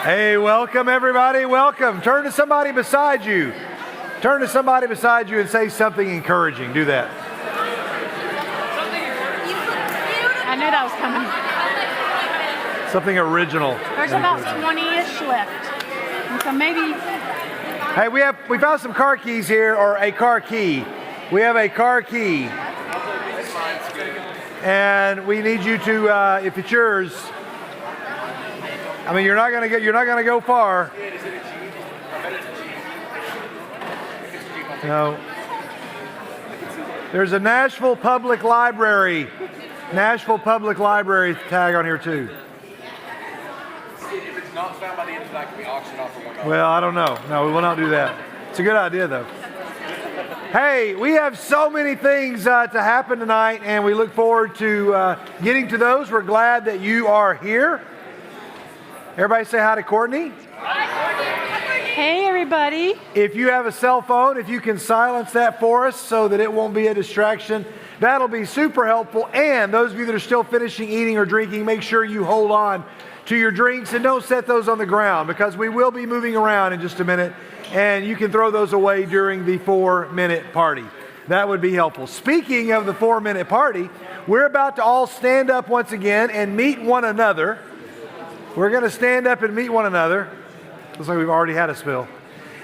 Hey, welcome everybody, welcome. Turn to somebody beside you. Turn to somebody beside you and say something encouraging. Do that. I knew that was coming. Something original. There's about 20-ish left. And so maybe... Hey, we found some car keys here, or a car key. We have a car key. And we need you to, if it's yours, I mean, you're not gonna go far. No. There's a Nashville Public Library tag on here too. If it's not found by the end of the night, can we auction off for $1? Well, I don't know. No, we will not do that. It's a good idea though. Hey, we have so many things to happen tonight, and we look forward to getting to those. We're glad that you are here. Everybody say hi to Courtney. Hey, everybody. If you have a cell phone, if you can silence that for us so that it won't be a distraction, that'll be super helpful. And those of you that are still finishing eating or drinking, make sure you hold on to your drinks and don't set those on the ground, because we will be moving around in just a minute, and you can throw those away during the 4-minute party. That would be helpful. Speaking of the 4-minute party, we're about to all stand up once again and meet one another. We're going to stand up and meet one another. Looks like we've already had a spill.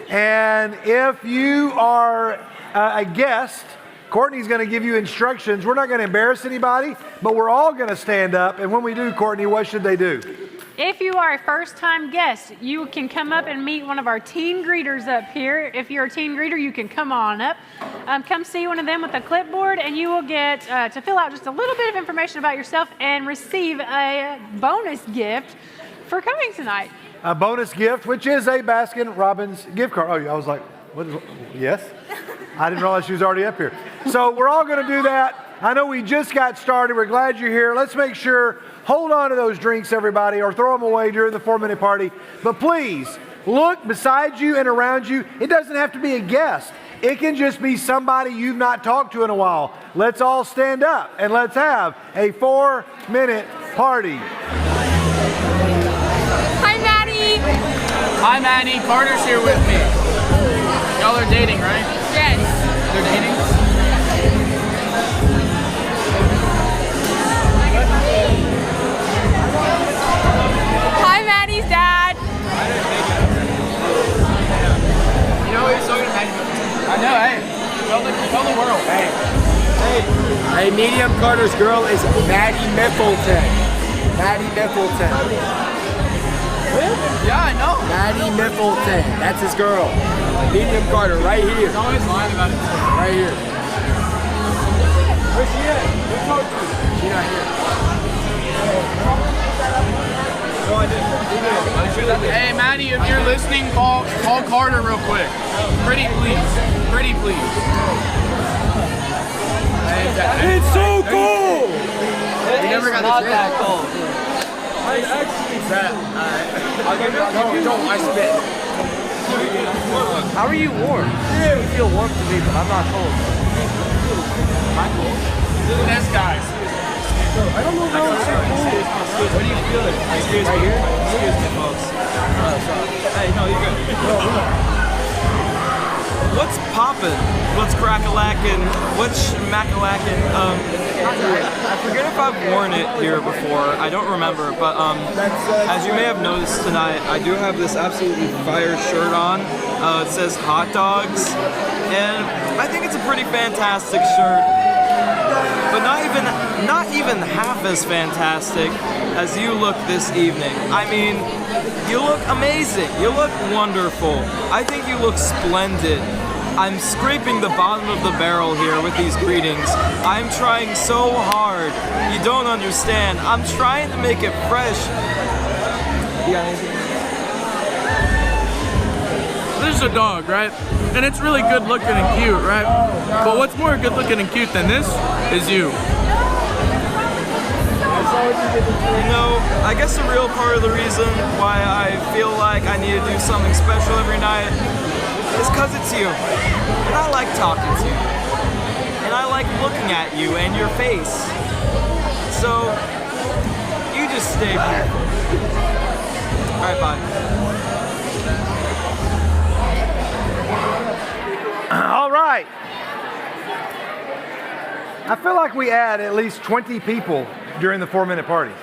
And if you are a guest, Courtney's going to give you instructions. We're not going to embarrass anybody, but we're all going to stand up. And when we do, Courtney, what should they do? If you are a first-time guest, you can come up and meet one of our teen greeters up here. If you're a teen greeter, you can come on up. Come see one of them with a clipboard, and you will get to fill out just a little bit of information about yourself and receive a bonus gift for coming tonight. A bonus gift, which is a Baskin-Robbins gift card. Oh, I was like, what is, yes? I didn't realize she was already up here. So we're all going to do that. I know we just got started. We're glad you're here. Let's make sure, hold on to those drinks, everybody, or throw them away during the 4-minute party. But please, look beside you and around you. It doesn't have to be a guest. It can just be somebody you've not talked to in a while. Let's all stand up and let's have a 4-minute party. Hi, Maddie. Carter's here with me. Y'all are dating, right? Yes. They're dating? Hi, Maddie's dad. You know he's talking to Maddie. I know, hey. Tell the world. Hey, medium Carter's girl is Maddie Miffleton. Maddie Miffleton. Yeah, I know. Maddie Miffleton. That's his girl. Medium Carter, right here. He's always lying about it. Right here. Where's she at? Who told you? She's not here. No, I didn't. Hey, Maddie, if you're listening, call Carter real quick. Pretty please. Pretty please. It's so cool! We never got not this that cold. I actually said, don't, I spit. How are you warm? You feel warm to me, but I'm not cold. I'm cool. Look at this, guys. I don't know how it's so cool. What do you feel? Excuse me. Excuse me, folks. Hey, no, you're good. What's poppin'? What's crack-a-lackin'? What's mac-a-lackin'? I forget if I've worn it here before. I don't remember, but as you may have noticed tonight, I do have this absolutely fire shirt on. It says hot dogs, and I think it's a pretty fantastic shirt. But not even half as fantastic as you look this evening. I mean, you look amazing. You look wonderful. I think you look splendid. I'm scraping the bottom of the barrel here with these greetings. I'm trying so hard. You don't understand. I'm trying to make it fresh. You got anything? This is a dog, right? And it's really good looking and cute, right? But what's more good looking and cute than this is you. You know, I guess the real part of the reason why I feel like I need to do something special every night is because it's you. And I like talking to you. And I like looking at you and your face. So, you just stay here. right, bye. All right. I feel like we add at least 20 people during the 4-minute party.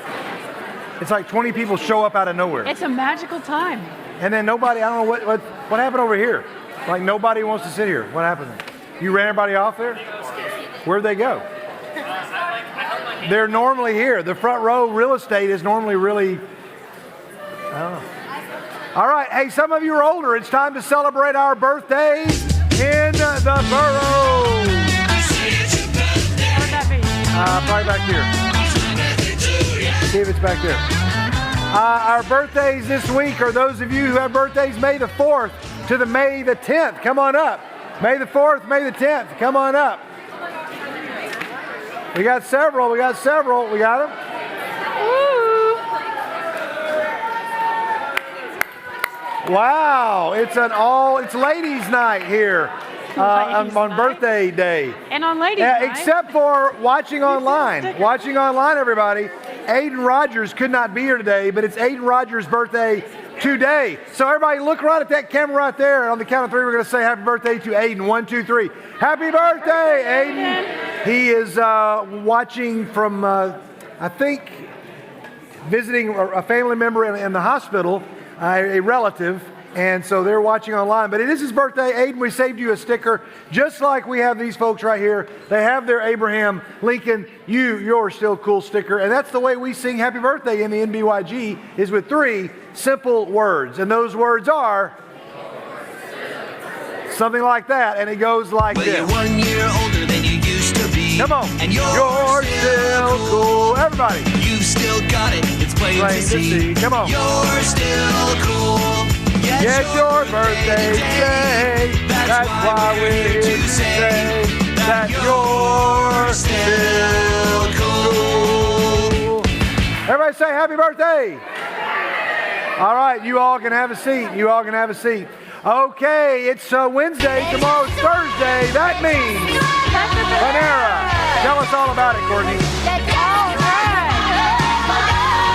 It's like 20 people show up out of nowhere. It's a magical time. And then nobody, I don't know what happened over here. Like nobody wants to sit here. What happened? You ran everybody off there? Where'd they go? They're normally here. The front row real estate is normally really, I don't know. All right, hey, some of you are older. It's time to celebrate our birthdays in the borough. What would that be? Probably back here. See if it's back there. Our birthdays this week are those of you who have birthdays May the 4th to the May the 10th. Come on up. May the 4th, May the 10th. Come on up. We got several. We got them. Wow, it's ladies' night here on birthday day. And on ladies' night. Except for watching online. Watching online, everybody. Aiden Rogers could not be here today, but it's Aiden Rogers' birthday today. So everybody look right at that camera right there. And on the count of 3, we're going to say happy birthday to Aiden. 1, 2, 3. Happy birthday, Aiden. He is watching from, I think, visiting a family member in the hospital, a relative. And so they're watching online. But it is his birthday. Aiden, we saved you a sticker, just like we have these folks right here. They have their Abraham Lincoln, you're still cool sticker. And that's the way we sing happy birthday in the NBYG, is with 3 simple words. And those words are something like that. And it goes like this. You're 1 year older than you used to be. Come on. And you're still cool. Everybody. You've still got it. It's plain to see. Come on. You're still cool. Get your birthday today. That's why we're here to say that you're still cool. Everybody say happy birthday. All right, you all can have a seat. Okay, it's Wednesday. Tomorrow's Thursday. That means Panera. Tell us all about it, Courtney. All right.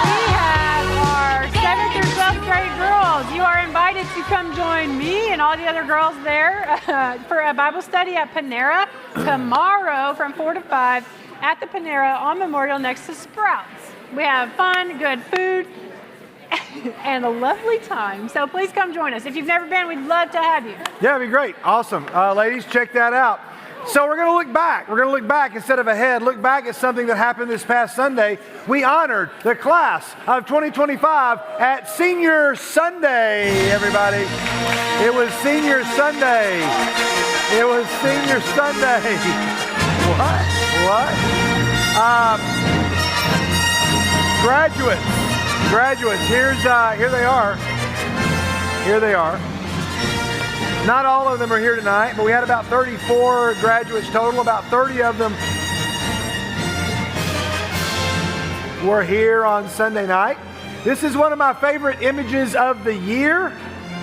We have our 7th through 12th grade girls. You are invited to come join me and all the other girls there for a Bible study at Panera tomorrow from 4 to 5 at the Panera on Memorial next to Sprouts. We have fun, good food, and a lovely time. So please come join us. If you've never been, we'd love to have you. Yeah, it'd be great. Awesome. Ladies, check that out. So we're going to look back. We're going to look back instead of ahead. Look back at something that happened this past Sunday. We honored the class of 2025 at Senior Sunday, everybody. It was Senior Sunday. It was Senior Sunday. What? Graduates. Here they are. Not all of them are here tonight, but we had about 34 graduates total. About 30 of them were here on Sunday night. This is one of my favorite images of the year.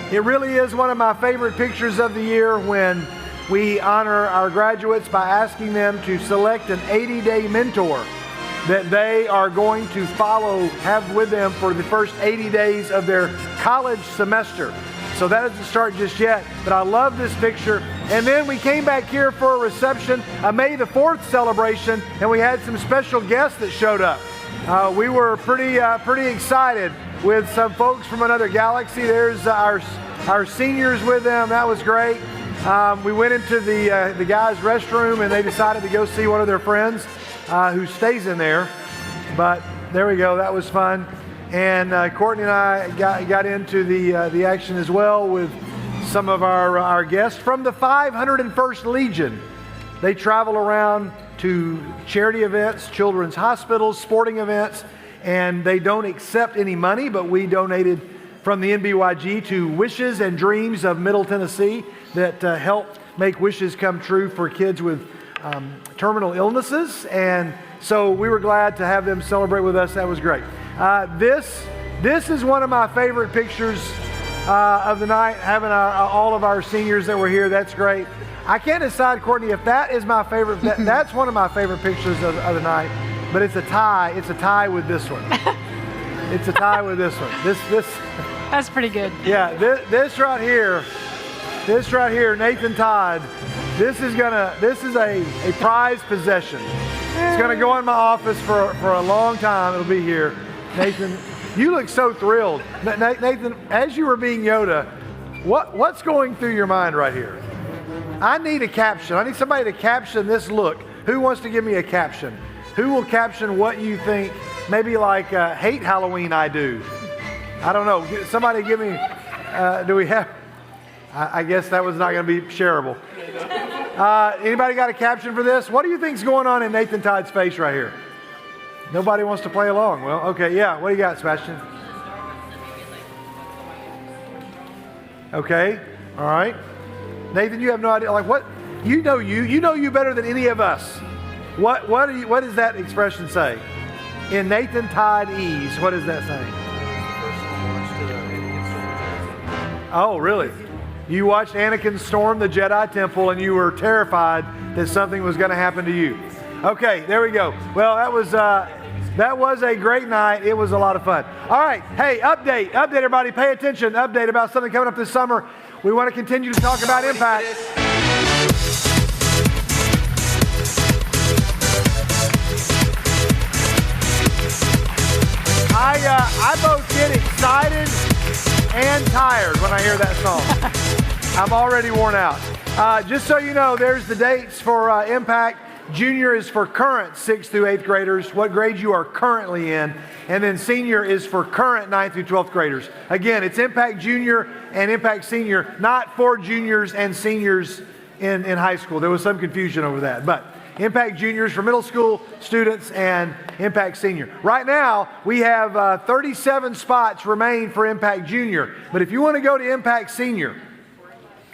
It really is one of my favorite pictures of the year when we honor our graduates by asking them to select an 80-day mentor that they are going to have with them for the first 80 days of their college semester. So that doesn't start just yet, but I love this picture. And then we came back here for a reception, a May the 4th celebration, and we had some special guests that showed up. We were pretty excited with some folks from another galaxy. There's our seniors with them. That was great. We went into the guys' restroom, and they decided to go see one of their friends who stays in there. But there we go. That was fun. And Courtney and I got into the action as well with some of our guests from the 501st Legion. They travel around to charity events, children's hospitals, sporting events, and they don't accept any money, but we donated from the NBYG to Wishes and Dreams of Middle Tennessee that help make wishes come true for kids with terminal illnesses. And so we were glad to have them celebrate with us. That was great. This is one of my favorite pictures of the night, having all of our seniors that were here. That's great. I can't decide, Courtney, if that is my favorite. That's one of my favorite pictures of the night, but it's a tie. It's a tie with this one. It's a tie with this one. That's pretty good. Yeah, this right here, Nathan Todd, this is a prized possession. It's gonna go in my office for a long time. It'll be here. Nathan, you look so thrilled. Nathan, as you were being Yoda, what's going through your mind right here? I need a caption. I need somebody to caption this look. Who wants to give me a caption? Who will caption what you think? Maybe like hate Halloween I do. I don't know. Somebody give me, do we have? I guess that was not going to be shareable. Anybody got a caption for this? What do you think's going on in Nathan Todd's face right here? Nobody wants to play along. Well, okay, yeah. What do you got, Sebastian? Okay, all right. Nathan, you have no idea. Like what? You know you better than any of us. What does that expression say? In Nathan Todd Ease, what is that saying? Oh, really? You watched Anakin storm the Jedi Temple and you were terrified that something was going to happen to you. Okay, there we go. Well, that was a great night. It was a lot of fun. All right, hey, update everybody. Pay attention. Update about something coming up this summer. We want to continue to talk about Impact. I both get excited and tired when I hear that song. I'm already worn out. Just so you know, there's the dates for Impact. Junior is for current 6th through 8th graders, what grade you are currently in. And then senior is for current 9th through 12th graders. Again, it's Impact Junior and Impact Senior, not for juniors and seniors in high school. There was some confusion over that. But Impact Juniors for middle school students and Impact Senior. Right now, we have 37 spots remain for Impact Junior. But if you want to go to Impact Senior,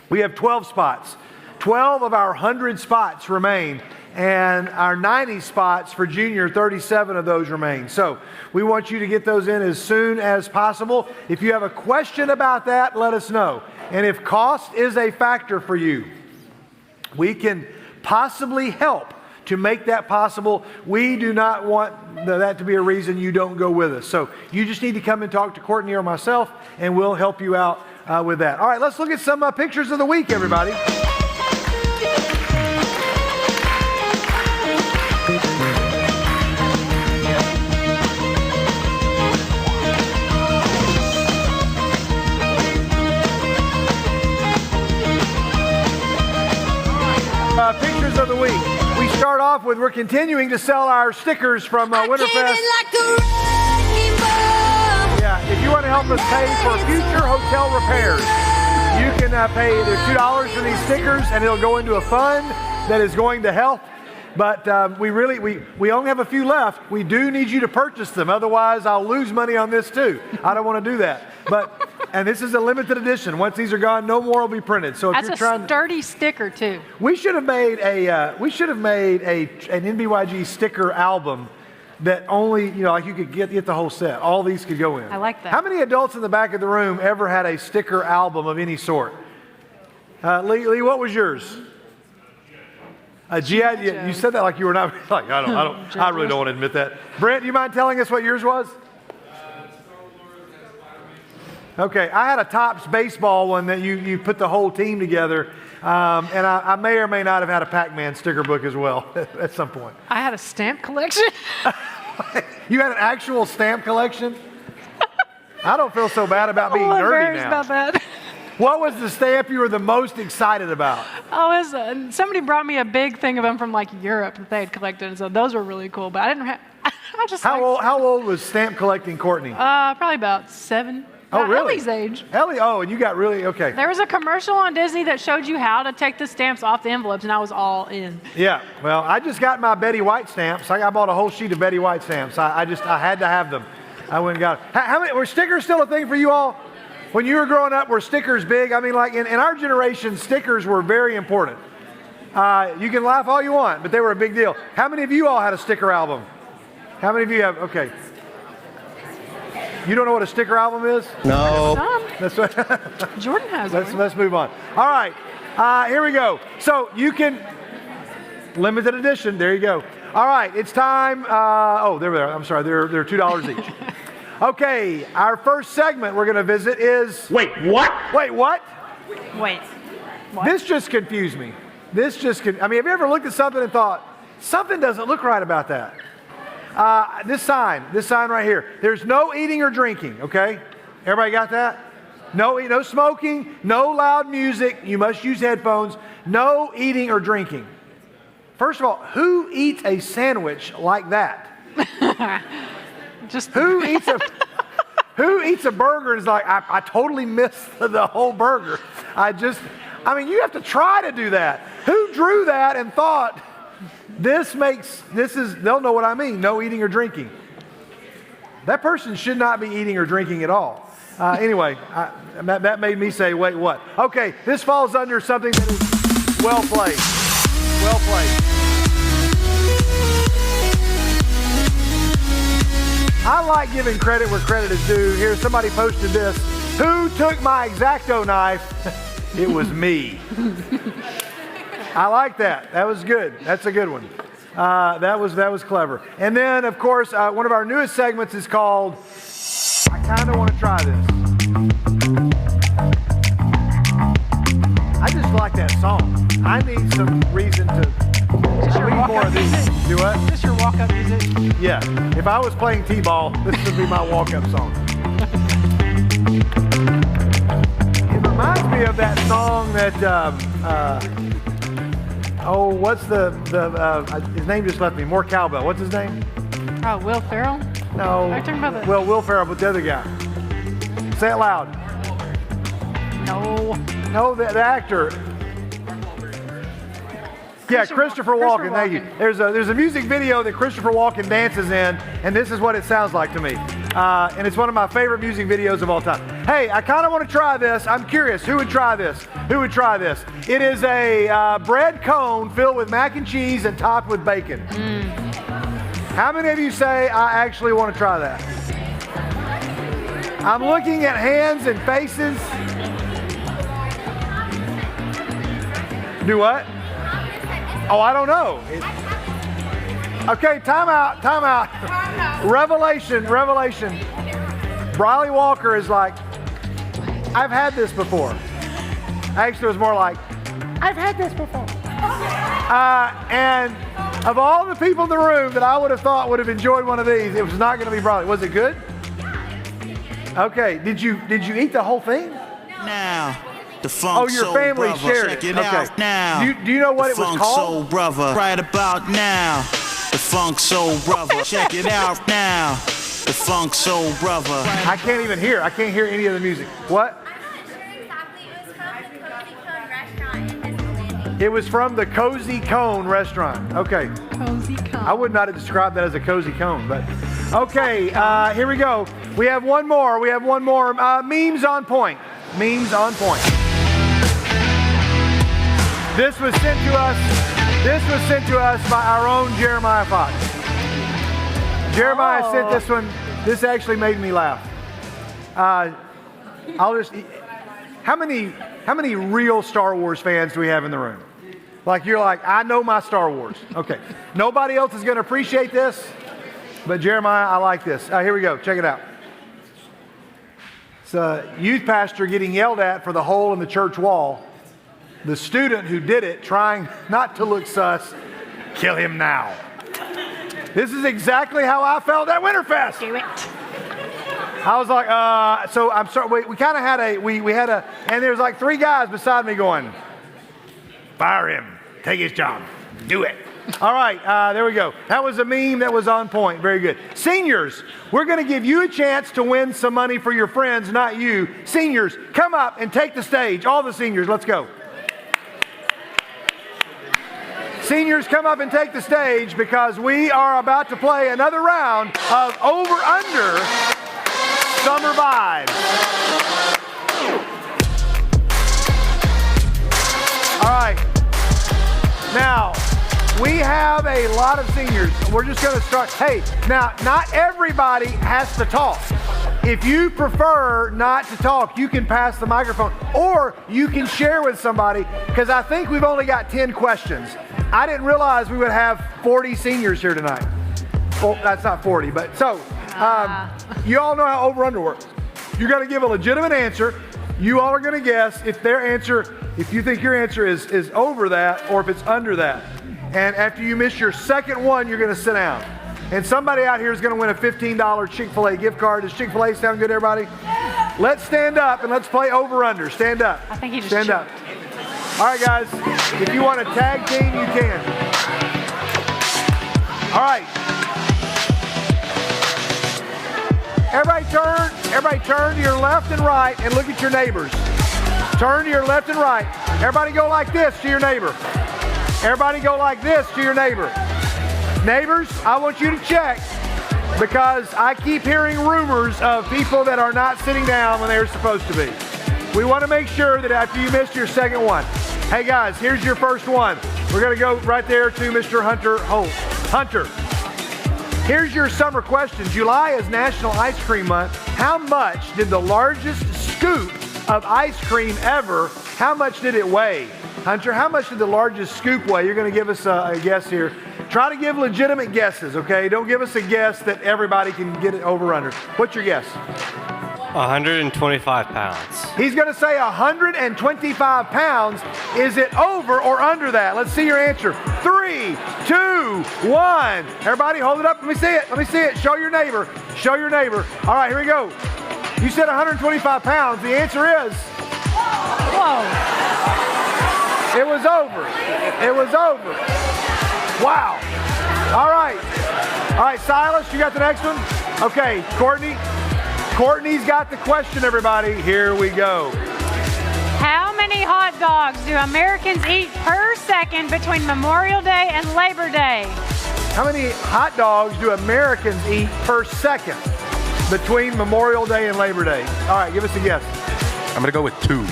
we have 12 spots. 12 of our 100 spots remain. And our 90 spots for junior, 37 of those remain. So we want you to get those in as soon as possible. If you have a question about that, let us know. And if cost is a factor for you, we can possibly help to make that possible. We do not want that to be a reason you don't go with us. So you just need to come and talk to Courtney or myself, and we'll help you out with that. All right, let's look at some pictures of the week, everybody. Pictures of the week. We start off with, we're continuing to sell our stickers from Winterfest. Yeah, if you want to help us pay for future hotel repairs, you can pay either $2 for these stickers and it'll go into a fund that is going to help. But we only have a few left. We do need you to purchase them. Otherwise, I'll lose money on this too. I don't want to do that. And this is a limited edition. Once these are gone, no more will be printed. So if That's you're trying, a sturdy sticker too. we should have made an NBYG sticker album that only, like you could get the whole set. All these could go in. I like that. How many adults in the back of the room ever had a sticker album of any sort? Lee, what was yours? A GI. You said that like you were not like I really don't want to admit that. Brent, do you mind telling us what yours was? Okay, I had a Topps baseball one that you put the whole team together, and I may or may not have had a Pac-Man sticker book as well at some point. I had a stamp collection. You had an actual stamp collection? I don't feel so bad about being nerdy embarrassed now. about that. What was the stamp you were the most excited about? Somebody brought me a big thing of them from like Europe that they had collected, and so those were really cool. But I didn't have. I just How old was stamp collecting Courtney? Probably about 7. Oh, really? Ellie's age. Ellie, and you got really, okay. There was a commercial on Disney that showed you how to take the stamps off the envelopes, and I was all in. Yeah, well, I just got my Betty White stamps. I bought a whole sheet of Betty White stamps. I had to have them. I went and got them. How many, were stickers still a thing for you all? When you were growing up, were stickers big? I mean, like in our generation, stickers were very important. You can laugh all you want, but they were a big deal. How many of you all had a sticker album? How many of you have? Okay. You don't know what a sticker album is? No. That's what, Jordan has one. let's move on. All right, here we go. So you can, limited edition, there you go. All right, it's time. There we are. I'm sorry, they're $2 each. Okay, our first segment we're going to visit is... Wait, what? Wait, what? Wait. What? This just confused me. Have you ever looked at something and thought, something doesn't look right about that? This sign right here. There's no eating or drinking, okay? Everybody got that? No smoking, no loud music. You must use headphones. No eating or drinking. First of all, who eats a sandwich like that? Who eats a burger and is like, I totally missed the whole burger. You have to try to do that. Who drew that and thought, they'll know what I mean, no eating or drinking. That person should not be eating or drinking at all. Anyway, that made me say, wait, what? Okay, this falls under something that is well played. Well played. I like giving credit where credit is due. Here, somebody posted this. Who took my X-Acto knife? It was me. I like that. That was good. That's a good one. That was clever. And then, of course, one of our newest segments is called I Kind of Want to Try This. I just like that song. I need some reason to read more of these. Do what? Is this your walk-up music? Yeah. If I was playing T-ball, this would be my walk-up song. It reminds me of that song that, what's his name just left me. More Cowbell. What's his name? Oh, Will Ferrell? No. Are you talking about Will Ferrell, but the other guy. Say it loud. No, the actor. Yeah, Christopher Walken. Thank you. There's a music video that Christopher Walken dances in, and this is what it sounds like to me. And it's one of my favorite music videos of all time. Hey, I kind of want to try this. I'm curious. Who would try this? Who would try this? It is a bread cone filled with mac and cheese and topped with bacon. How many of you say, I actually want to try that? I'm looking at hands and faces. Do what? Oh, I don't know. Okay, time out. Revelation. Briley Walker is like, I've had this before. Actually, it was more like, I've had this before. And of all the people in the room that I would have thought would have enjoyed one of these, it was not going to be Briley. Was it good? Okay. Did you eat the whole thing? Now. The Funk your Soul family Brother. shared Check it. it out now. Do you know what it was Funk called? Soul Brother. Right about now. The Funk Soul Brother. Check it out now. The Funk Soul Brother. I can't even hear. I can't hear any of the music. What? It was from the Cozy Cone restaurant. Okay. Cozy Cone. I would not have described that as a cozy cone, but okay. Here we go. We have one more. Memes on point. Memes on point. This was sent to us by our own Jeremiah Fox. Jeremiah sent this one. This actually made me laugh. How many real Star Wars fans do we have in the room? Like you're like, I know my Star Wars. Okay. Nobody else is going to appreciate this, but Jeremiah, I like this. Here we go. Check it out. It's a youth pastor getting yelled at for the hole in the church wall. The student who did it, trying not to look sus, kill him now. This is exactly how I felt at Winterfest. Do it. I was like, so I'm sorry. We kind of had and there was like 3 guys beside me going, fire him, take his job, do it. All right, there we go. That was a meme that was on point. Very good. Seniors, we're going to give you a chance to win some money for your friends, not you. Seniors, come up and take the stage. All the seniors, let's go. Seniors, come up and take the stage because we are about to play another round of over-under summer vibes. All right. Now, we have a lot of seniors. We're just going to start. Hey, now, not everybody has to talk. If you prefer not to talk, you can pass the microphone or you can share with somebody because I think we've only got 10 questions. I didn't realize we would have 40 seniors here tonight. Well, that's not 40, but so You all know how over-under works. You're going to give a legitimate answer. You all are going to guess if you think your answer is over that or if it's under that. And after you miss your second one, you're going to sit down. And somebody out here is going to win a $15 Chick-fil-A gift card. Does Chick-fil-A sound good, everybody? Let's stand up and let's play over-under. Stand up. I think he just stand up. All right, guys. If you want a tag team, you can. All right. Everybody turn to your left and right and look at your neighbors. Turn to your left and right. Everybody go like this to your neighbor. Everybody go like this to your neighbor. Neighbors, I want you to check because I keep hearing rumors of people that are not sitting down when they're supposed to be. We want to make sure that after you missed your second one. Hey guys, here's your first one. We're going to go right there to Mr. Hunter Holt. Hunter. Here's your summer question. July is National Ice Cream Month. How much did the largest scoop of ice cream ever, how much did it weigh? Hunter, how much did the largest scoop weigh? You're going to give us a guess here. Try to give legitimate guesses, okay? Don't give us a guess that everybody can get it over or under. What's your guess? 125 pounds. He's going to say 125 pounds. Is it over or under that? Let's see your answer. 3, 2, 1. Everybody hold it up. Let me see it. Let me see it. Show your neighbor. Show your neighbor. All right, here we go. You said 125 pounds. The answer is... Whoa. It was over. It was over. Wow. All right. All right, Silas, you got the next one? Okay, Courtney. Courtney's got the question, everybody. Here we go. How many hot dogs do Americans eat per second between Memorial Day and Labor Day? How many hot dogs do Americans eat per second between Memorial Day and Labor Day? All right, give us a guess. I'm going to go with 2.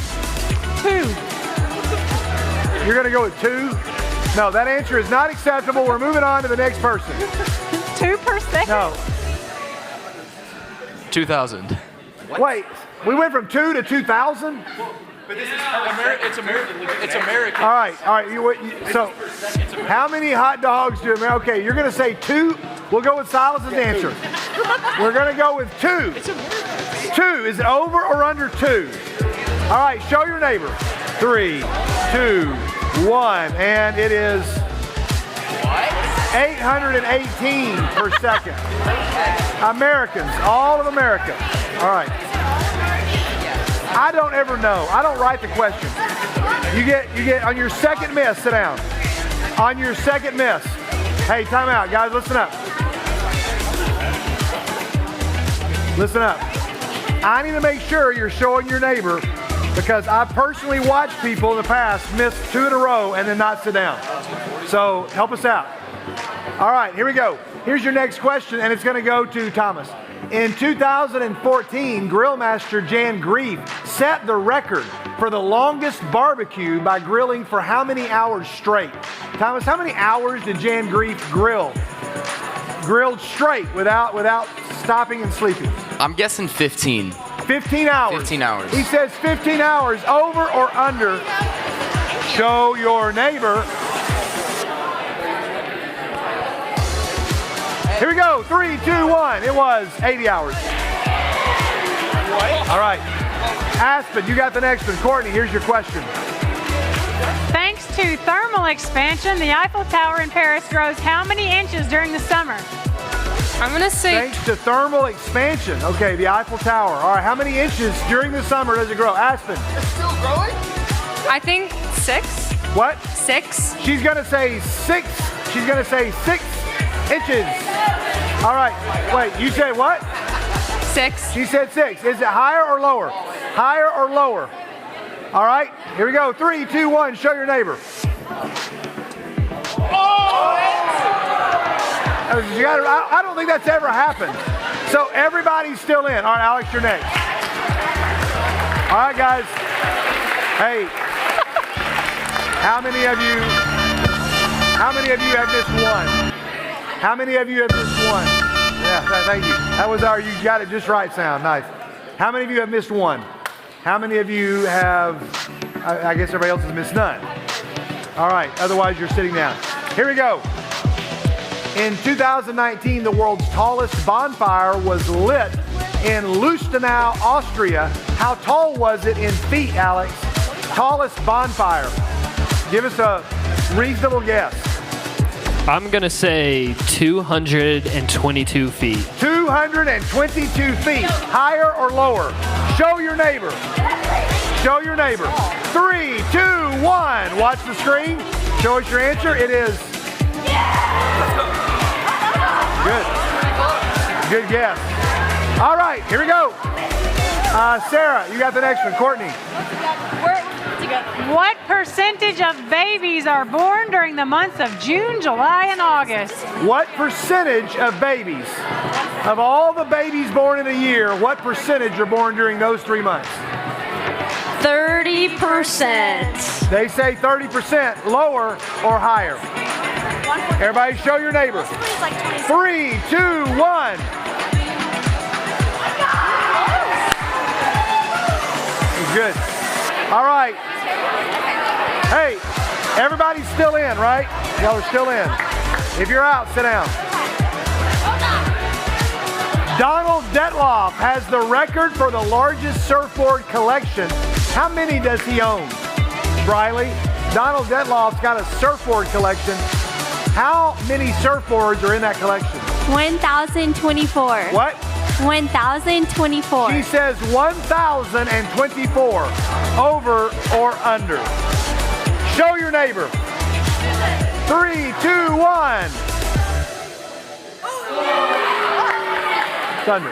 2. You're going to go with 2? No, that answer is not acceptable. We're moving on to the next person. 2 per second? No. 2,000. Wait, we went from 2 to 2,000? But this is it's American. It's American. All right. So, how many hot dogs do America? Okay, you're going to say 2. We'll go with Silas's answer. We're going to go with 2. 2. Is it over or under 2? All right, show your neighbor. 3, 2, 1, and it is 818 per second. Americans, all of America. All right. I don't ever know. I don't write the question. You get on your second miss, sit down. On your second miss. Hey, time out, guys, listen up. Listen up. I need to make sure you're showing your neighbor because I personally watched people in the past miss 2 in a row and then not sit down. So help us out. All right, here we go. Here's your next question, and it's going to go to Thomas. In 2014, Grill Master Jan Grief set the record for the longest barbecue by grilling for how many hours straight? Thomas, how many hours did Jan Grief grill? Grilled straight without stopping and sleeping. I'm guessing 15. 15 hours. 15 hours. He says 15 hours, over or under. Show your neighbor. Here we go, 3, 2, 1. It was 80 hours. All right. Aspen, you got the next one. Courtney, here's your question. Thanks to thermal expansion, the Eiffel Tower in Paris grows how many inches during the summer? I'm going to say... Thanks to thermal expansion. Okay, the Eiffel Tower. All right, how many inches during the summer does it grow? Aspen. It's still growing? I think 6. What? 6. She's going to say 6. She's going to say 6 inches. All right, wait, you said what? 6. She said 6. Is it higher or lower? Higher or lower? All right, here we go. 3, 2, 1, show your neighbor. I don't think that's ever happened. So everybody's still in. All right, Alex, you're next. All right, guys. Hey, how many of you have missed one? How many of you have missed one? Yeah, thank you. That was you got it just right sound. Nice. How many of you have missed one? How many of you have, I guess everybody else has missed none. All right, otherwise you're sitting down. Here we go. In 2019, the world's tallest bonfire was lit in Lustenau, Austria. How tall was it in feet, Alex? Tallest bonfire. Give us a reasonable guess. I'm going to say 222 feet. 222 feet. Higher or lower? Show your neighbor. Show your neighbor. 3, 2, 1. Watch the screen. Show us your answer. It is. Good. Good guess. All right, here we go. Sarah, you got the next one. Courtney. What percentage of babies are born during the months of June, July, and August? What percentage of babies, of all the babies born in a year, what percentage are born during those 3 months? 30%. They say 30%, lower or higher. Everybody show your neighbor. 3, 2, 1. Good. All right. Hey, everybody's still in, right? Y'all are still in. If you're out, sit down. Donald Detloff has the record for the largest surfboard collection. How many does he own? Briley? Donald Detloff's got a surfboard collection. How many surfboards are in that collection? 1,024. What? 1,024. She says 1,024. Over or under? Show your neighbor. 3, 2, 1. It's under.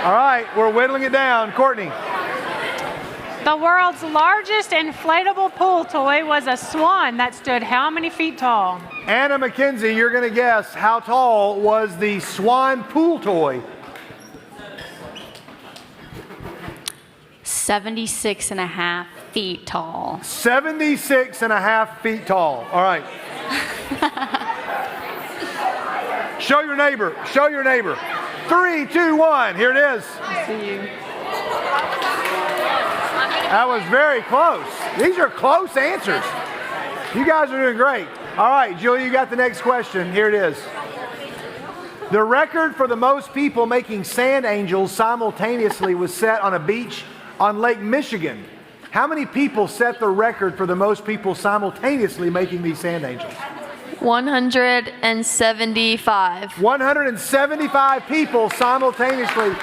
All right, we're whittling it down. Courtney. The world's largest inflatable pool toy was a swan that stood how many feet tall? Anna McKenzie, you're going to guess how tall was the swan pool toy? 76.5 feet tall. 76.5 feet tall. All right. Show your neighbor. Show your neighbor. 3, 2, 1. Here it is. I see you. That was very close. These are close answers. You guys are doing great. All right, Julie, you got the next question. Here it is. The record for the most people making sand angels simultaneously was set on a beach on Lake Michigan. How many people set the record for the most people simultaneously making these sand angels? 175. 175 people simultaneously.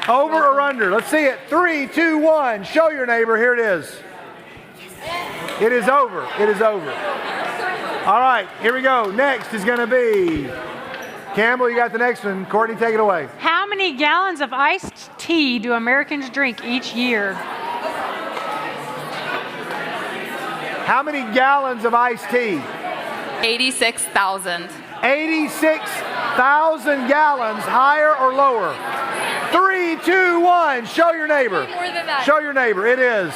Over or under? Let's see it. 3, 2, 1. Show your neighbor. Here it is. It is over. It is over. All right, here we go. Next is going to be Campbell. You got the next one. Courtney, take it away. How many gallons of iced tea do Americans drink each year? How many gallons of iced tea? 86,000. 86,000 gallons. Higher or lower? 3, 2, 1. Show your neighbor. More than that. Show your neighbor. It is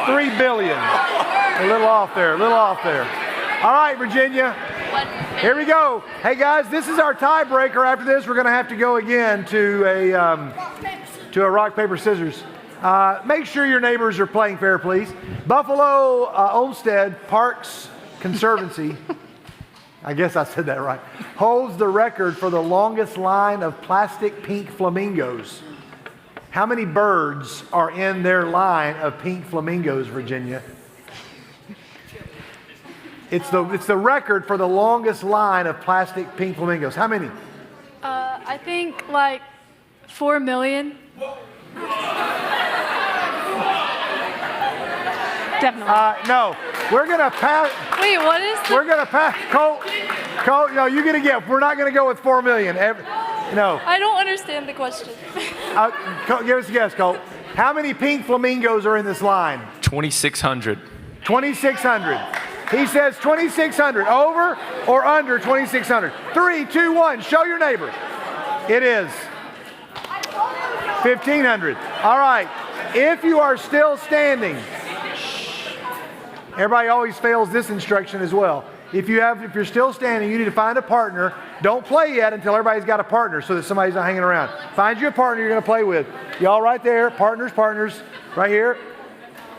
3 billion. A little off there. A little off there. All right, Virginia. Here we go. Hey guys, this is our tiebreaker. After this, we're going to have to go again to a rock paper scissors. Make sure your neighbors are playing fair, please. Buffalo Olmsted Parks Conservancy. I guess I said that right. Holds the record for the longest line of plastic pink flamingos. How many birds are in their line of pink flamingos, Virginia? It's the record for the longest line of plastic pink flamingos. How many? I think like 4 million. Definitely. No. We're going to pass. Wait, what is the... We're going to pass. Colt, no, you're going to get. We're not going to go with 4 million. No. I don't understand the question. Give us a guess, Colt. How many pink flamingos are in this line? 2,600. 2,600. He says 2,600. Over or under 2,600? 3, 2, 1. Show your neighbor. It is 1,500. All right. If you are still standing, everybody always fails this instruction as well. If you're still standing, you need to find a partner. Don't play yet until everybody's got a partner so that somebody's not hanging around. Find you a partner you're going to play with. Y'all right there. Partners. Right here.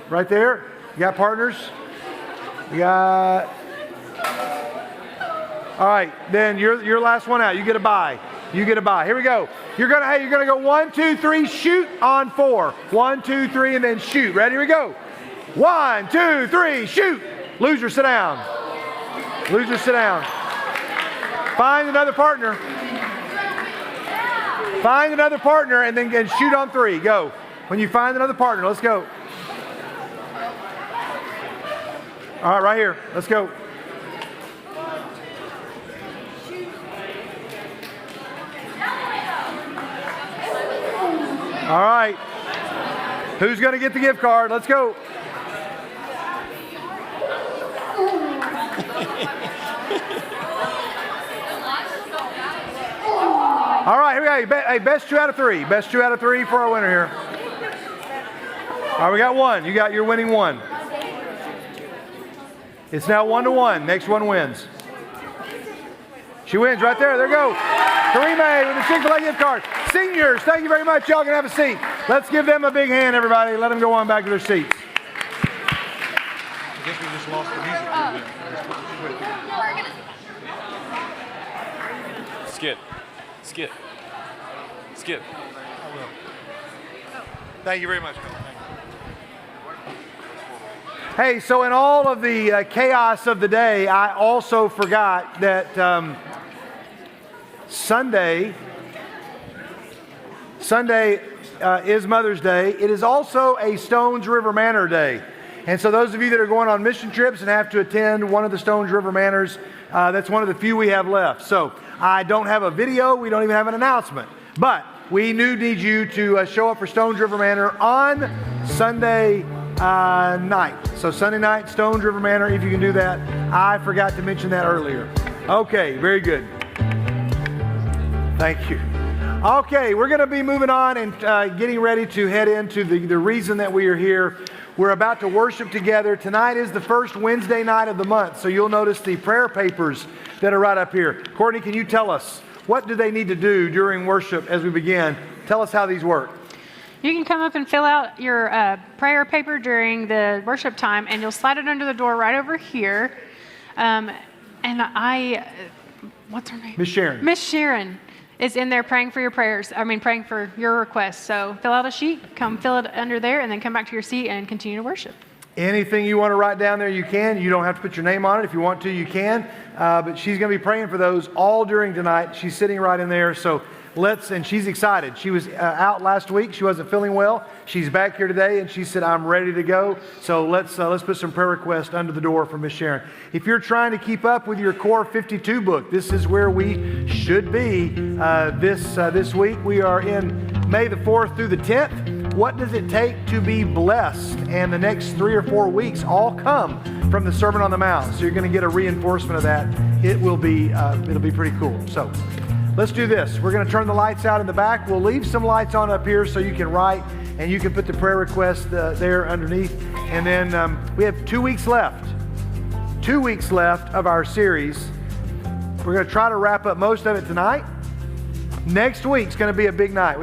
Right there. You got partners? You got... All right, then you're last one out. You get a bye. You get a bye. Here we go. You're gonna go 1, 2, 3, shoot on 4. 1, 2, 3, and then shoot. Ready? Here we go. 1, 2, 3, shoot. Loser, sit down. Loser, sit down. Find another partner. Find another partner and then shoot on 3. Go. When you find another partner, let's go. All right, right here. Let's go. All right. Who's going to get the gift card? Let's go. All right, here we go. Hey, best 2 out of 3. Best 2 out of 3 for our winner here. All right, we got 1. You're winning 1. It's now 1-1. Next one wins. She wins right there. There you go. Karime with the Chick-fil-A gift card. Seniors, thank you very much. Y'all can have a seat. Let's give them a big hand, everybody. Let them go on back to their seats. I guess we just lost the music. Skip. Skip. Skip. I will. Thank you very much, Bill. Hey, so in all of the chaos of the day, I also forgot that Sunday is Mother's Day. It is also a Stones River Manor Day. And so those of you that are going on mission trips and have to attend one of the Stones River Manors, that's one of the few we have left. So I don't have a video. We don't even have an announcement. But we need you to show up for Stones River Manor on Sunday night. So Sunday night, Stones River Manor, if you can do that. I forgot to mention that earlier. Okay, very good. Thank you. Okay, we're going to be moving on and getting ready to head into the reason that we are here. We're about to worship together. Tonight is the first Wednesday night of the month, so you'll notice the prayer papers that are right up here. Courtney, can you tell us, what do they need to do during worship as we begin? Tell us how these work. You can come up and fill out your prayer paper during the worship time, and you'll slide it under the door right over here. And what's her name? Miss Sharon. Miss Sharon is in there praying for your prayers. Praying for your requests. So fill out a sheet, come fill it under there, and then come back to your seat and continue to worship. Anything you want to write down there, you can. You don't have to put your name on it. If you want to, you can. But she's going to be praying for those all during tonight. She's sitting right in there. So and she's excited. She was out last week. She wasn't feeling well. She's back here today, and she said, I'm ready to go. So let's put some prayer requests under the door for Miss Sharon. If you're trying to keep up with your Core 52 book, this is where we should be this week. We are in May the 4th through the 10th. What does it take to be blessed? And the next 3 or 4 weeks all come from the Sermon on the Mount. So you're going to get a reinforcement of that. It'll be pretty cool. So let's do this. We're going to turn the lights out in the back. We'll leave some lights on up here so you can write and you can put the prayer request there underneath. And then we have 2 weeks left. 2 weeks left of our series. We're going to try to wrap up most of it tonight. Next week's going to be a big night.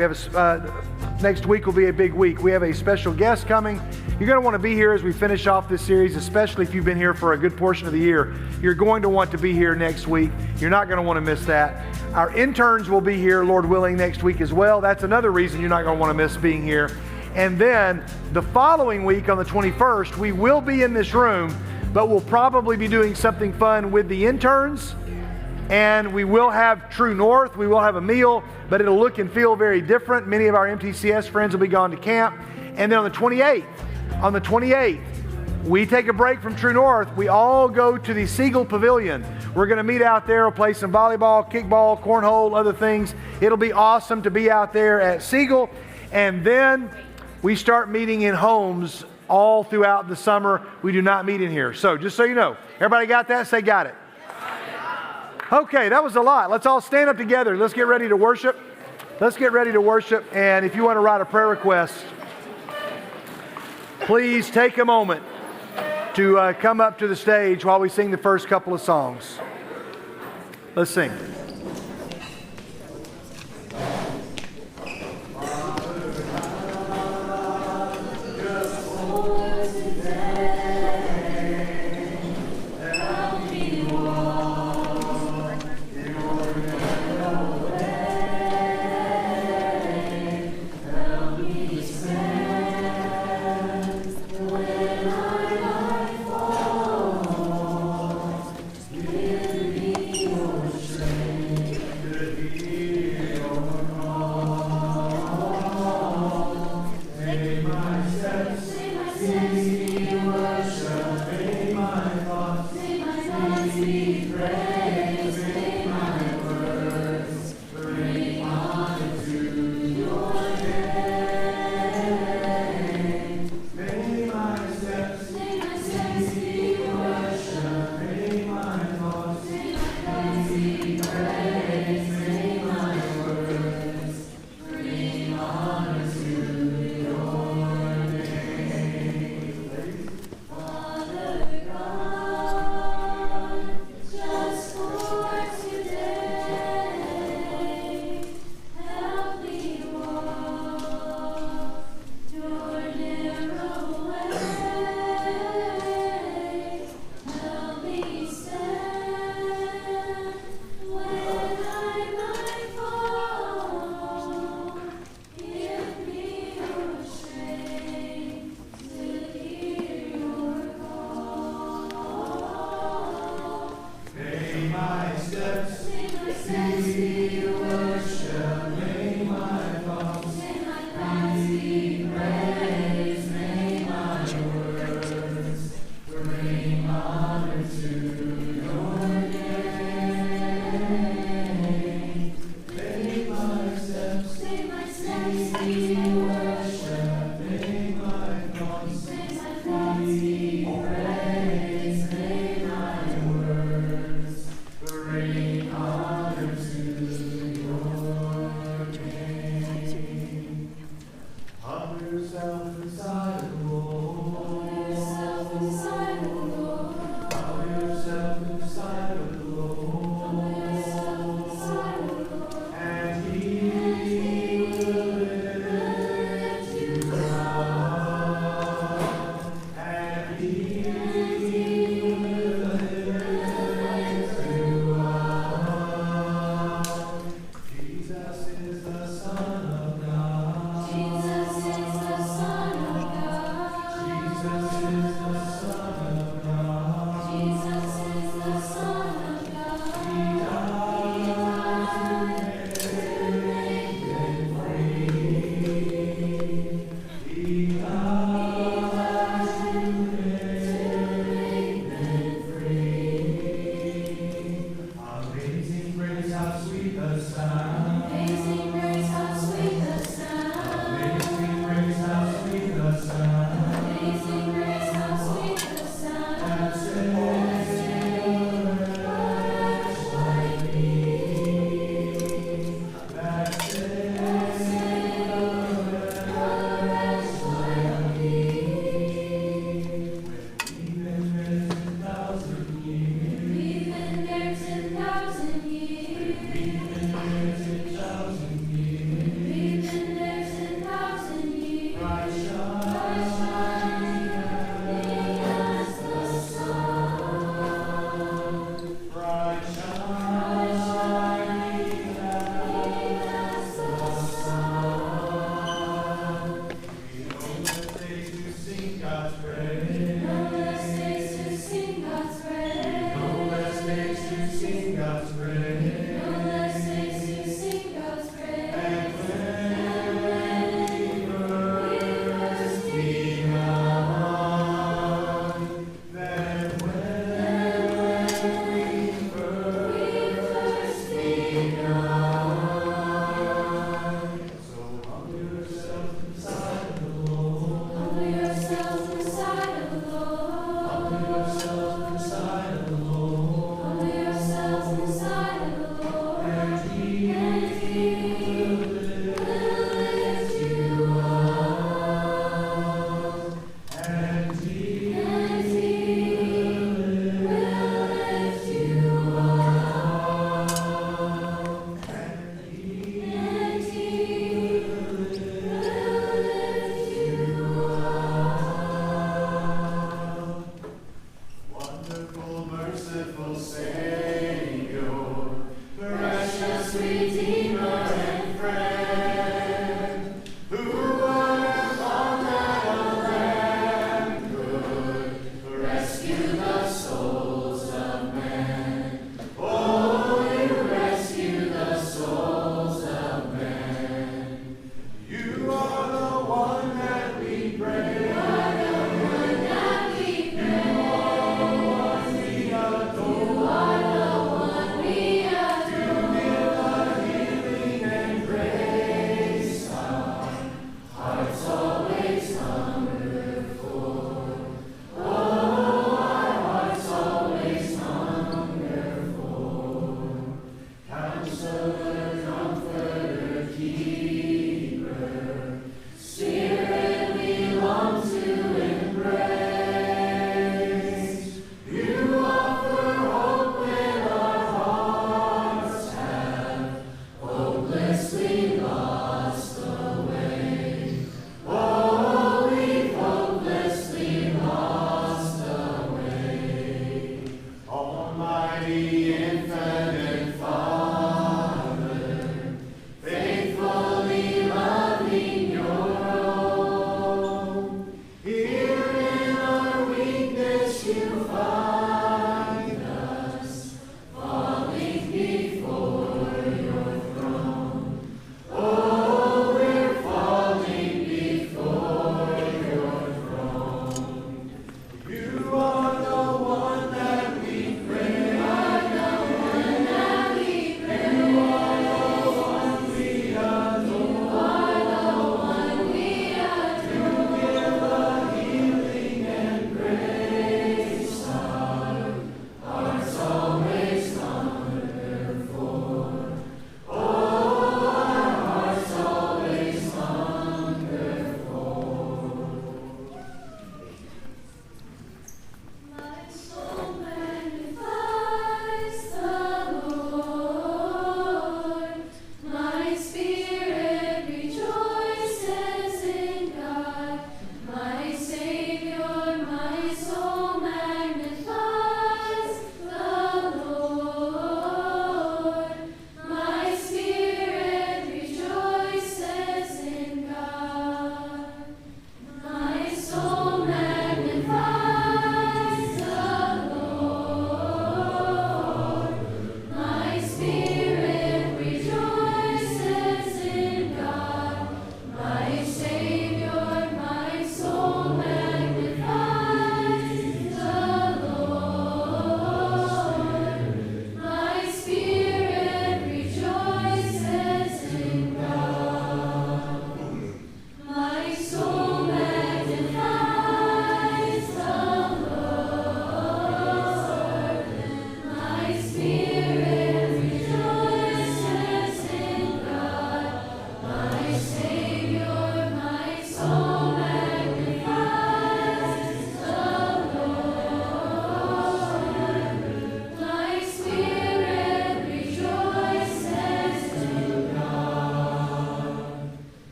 Next week will be a big week. We have a special guest coming. You're going to want to be here as we finish off this series, especially if you've been here for a good portion of the year. You're going to want to be here next week. You're not going to want to miss that. Our interns will be here, Lord willing, next week as well. That's another reason you're not going to want to miss being here. And then the following week on the 21st, we will be in this room, but we'll probably be doing something fun with the interns. And we will have True North. We will have a meal, but it'll look and feel very different. Many of our MTCS friends will be gone to camp. And then on the 28th, we take a break from True North. We all go to the Siegel Pavilion. We're going to meet out there. We'll play some volleyball, kickball, cornhole, other things. It'll be awesome to be out there at Siegel. And then we start meeting in homes all throughout the summer. We do not meet in here. So just so you know, everybody got that? Say got it. Okay, that was a lot. Let's all stand up together. Let's get ready to worship. Let's get ready to worship. And if you want to write a prayer request, please take a moment to come up to the stage while we sing the first couple of songs. Let's sing.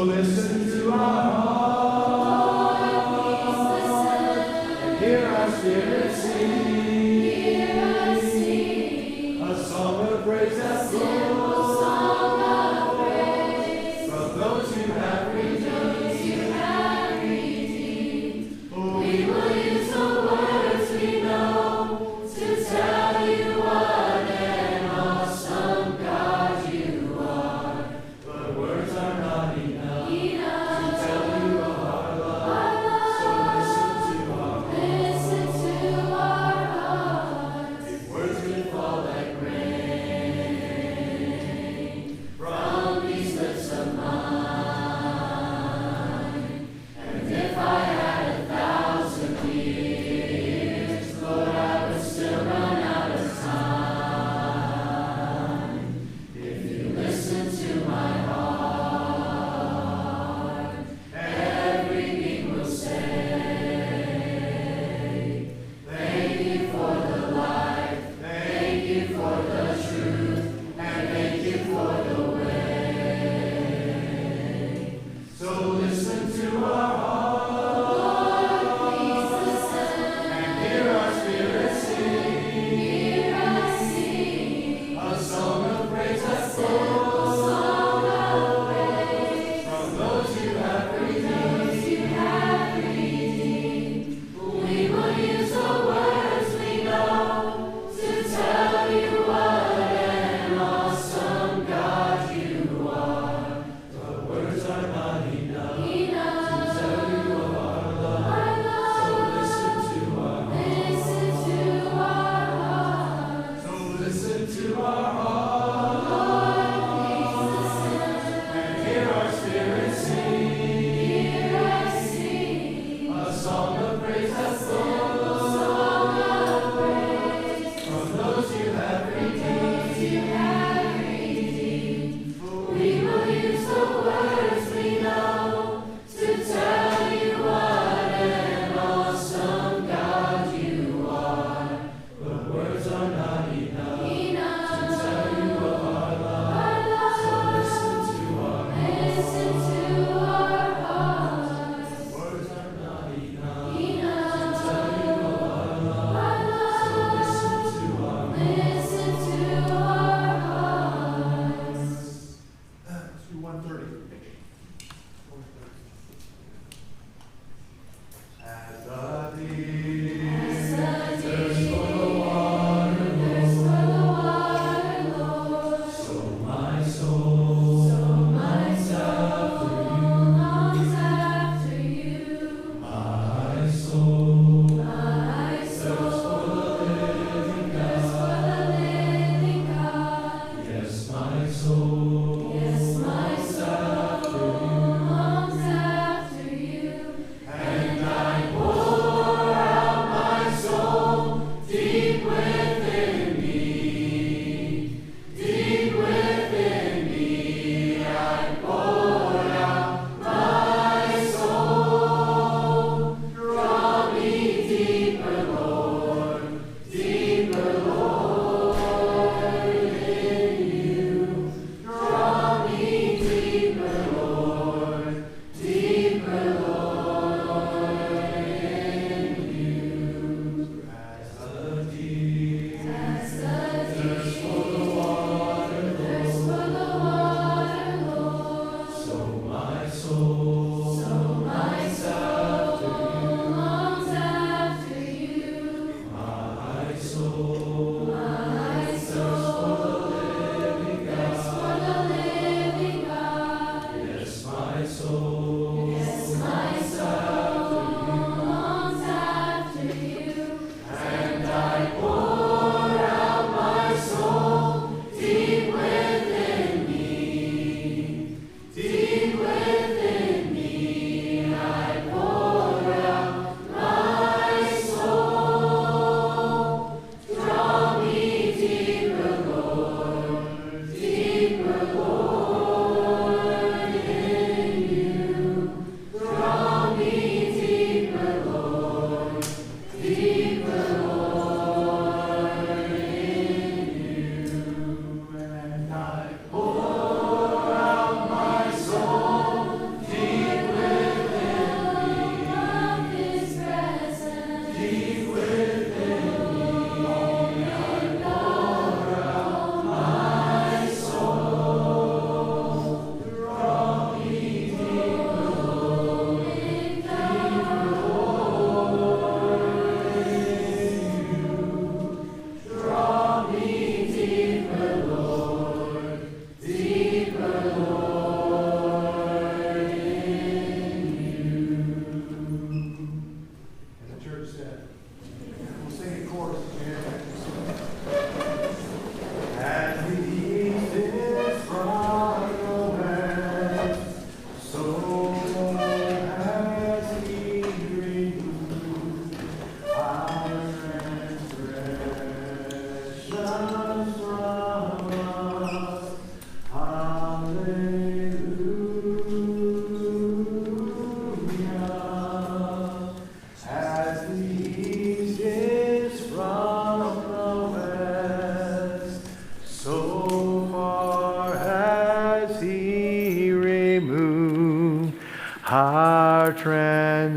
Listen to our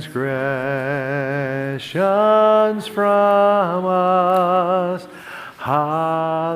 transgressions from us. Hallelujah.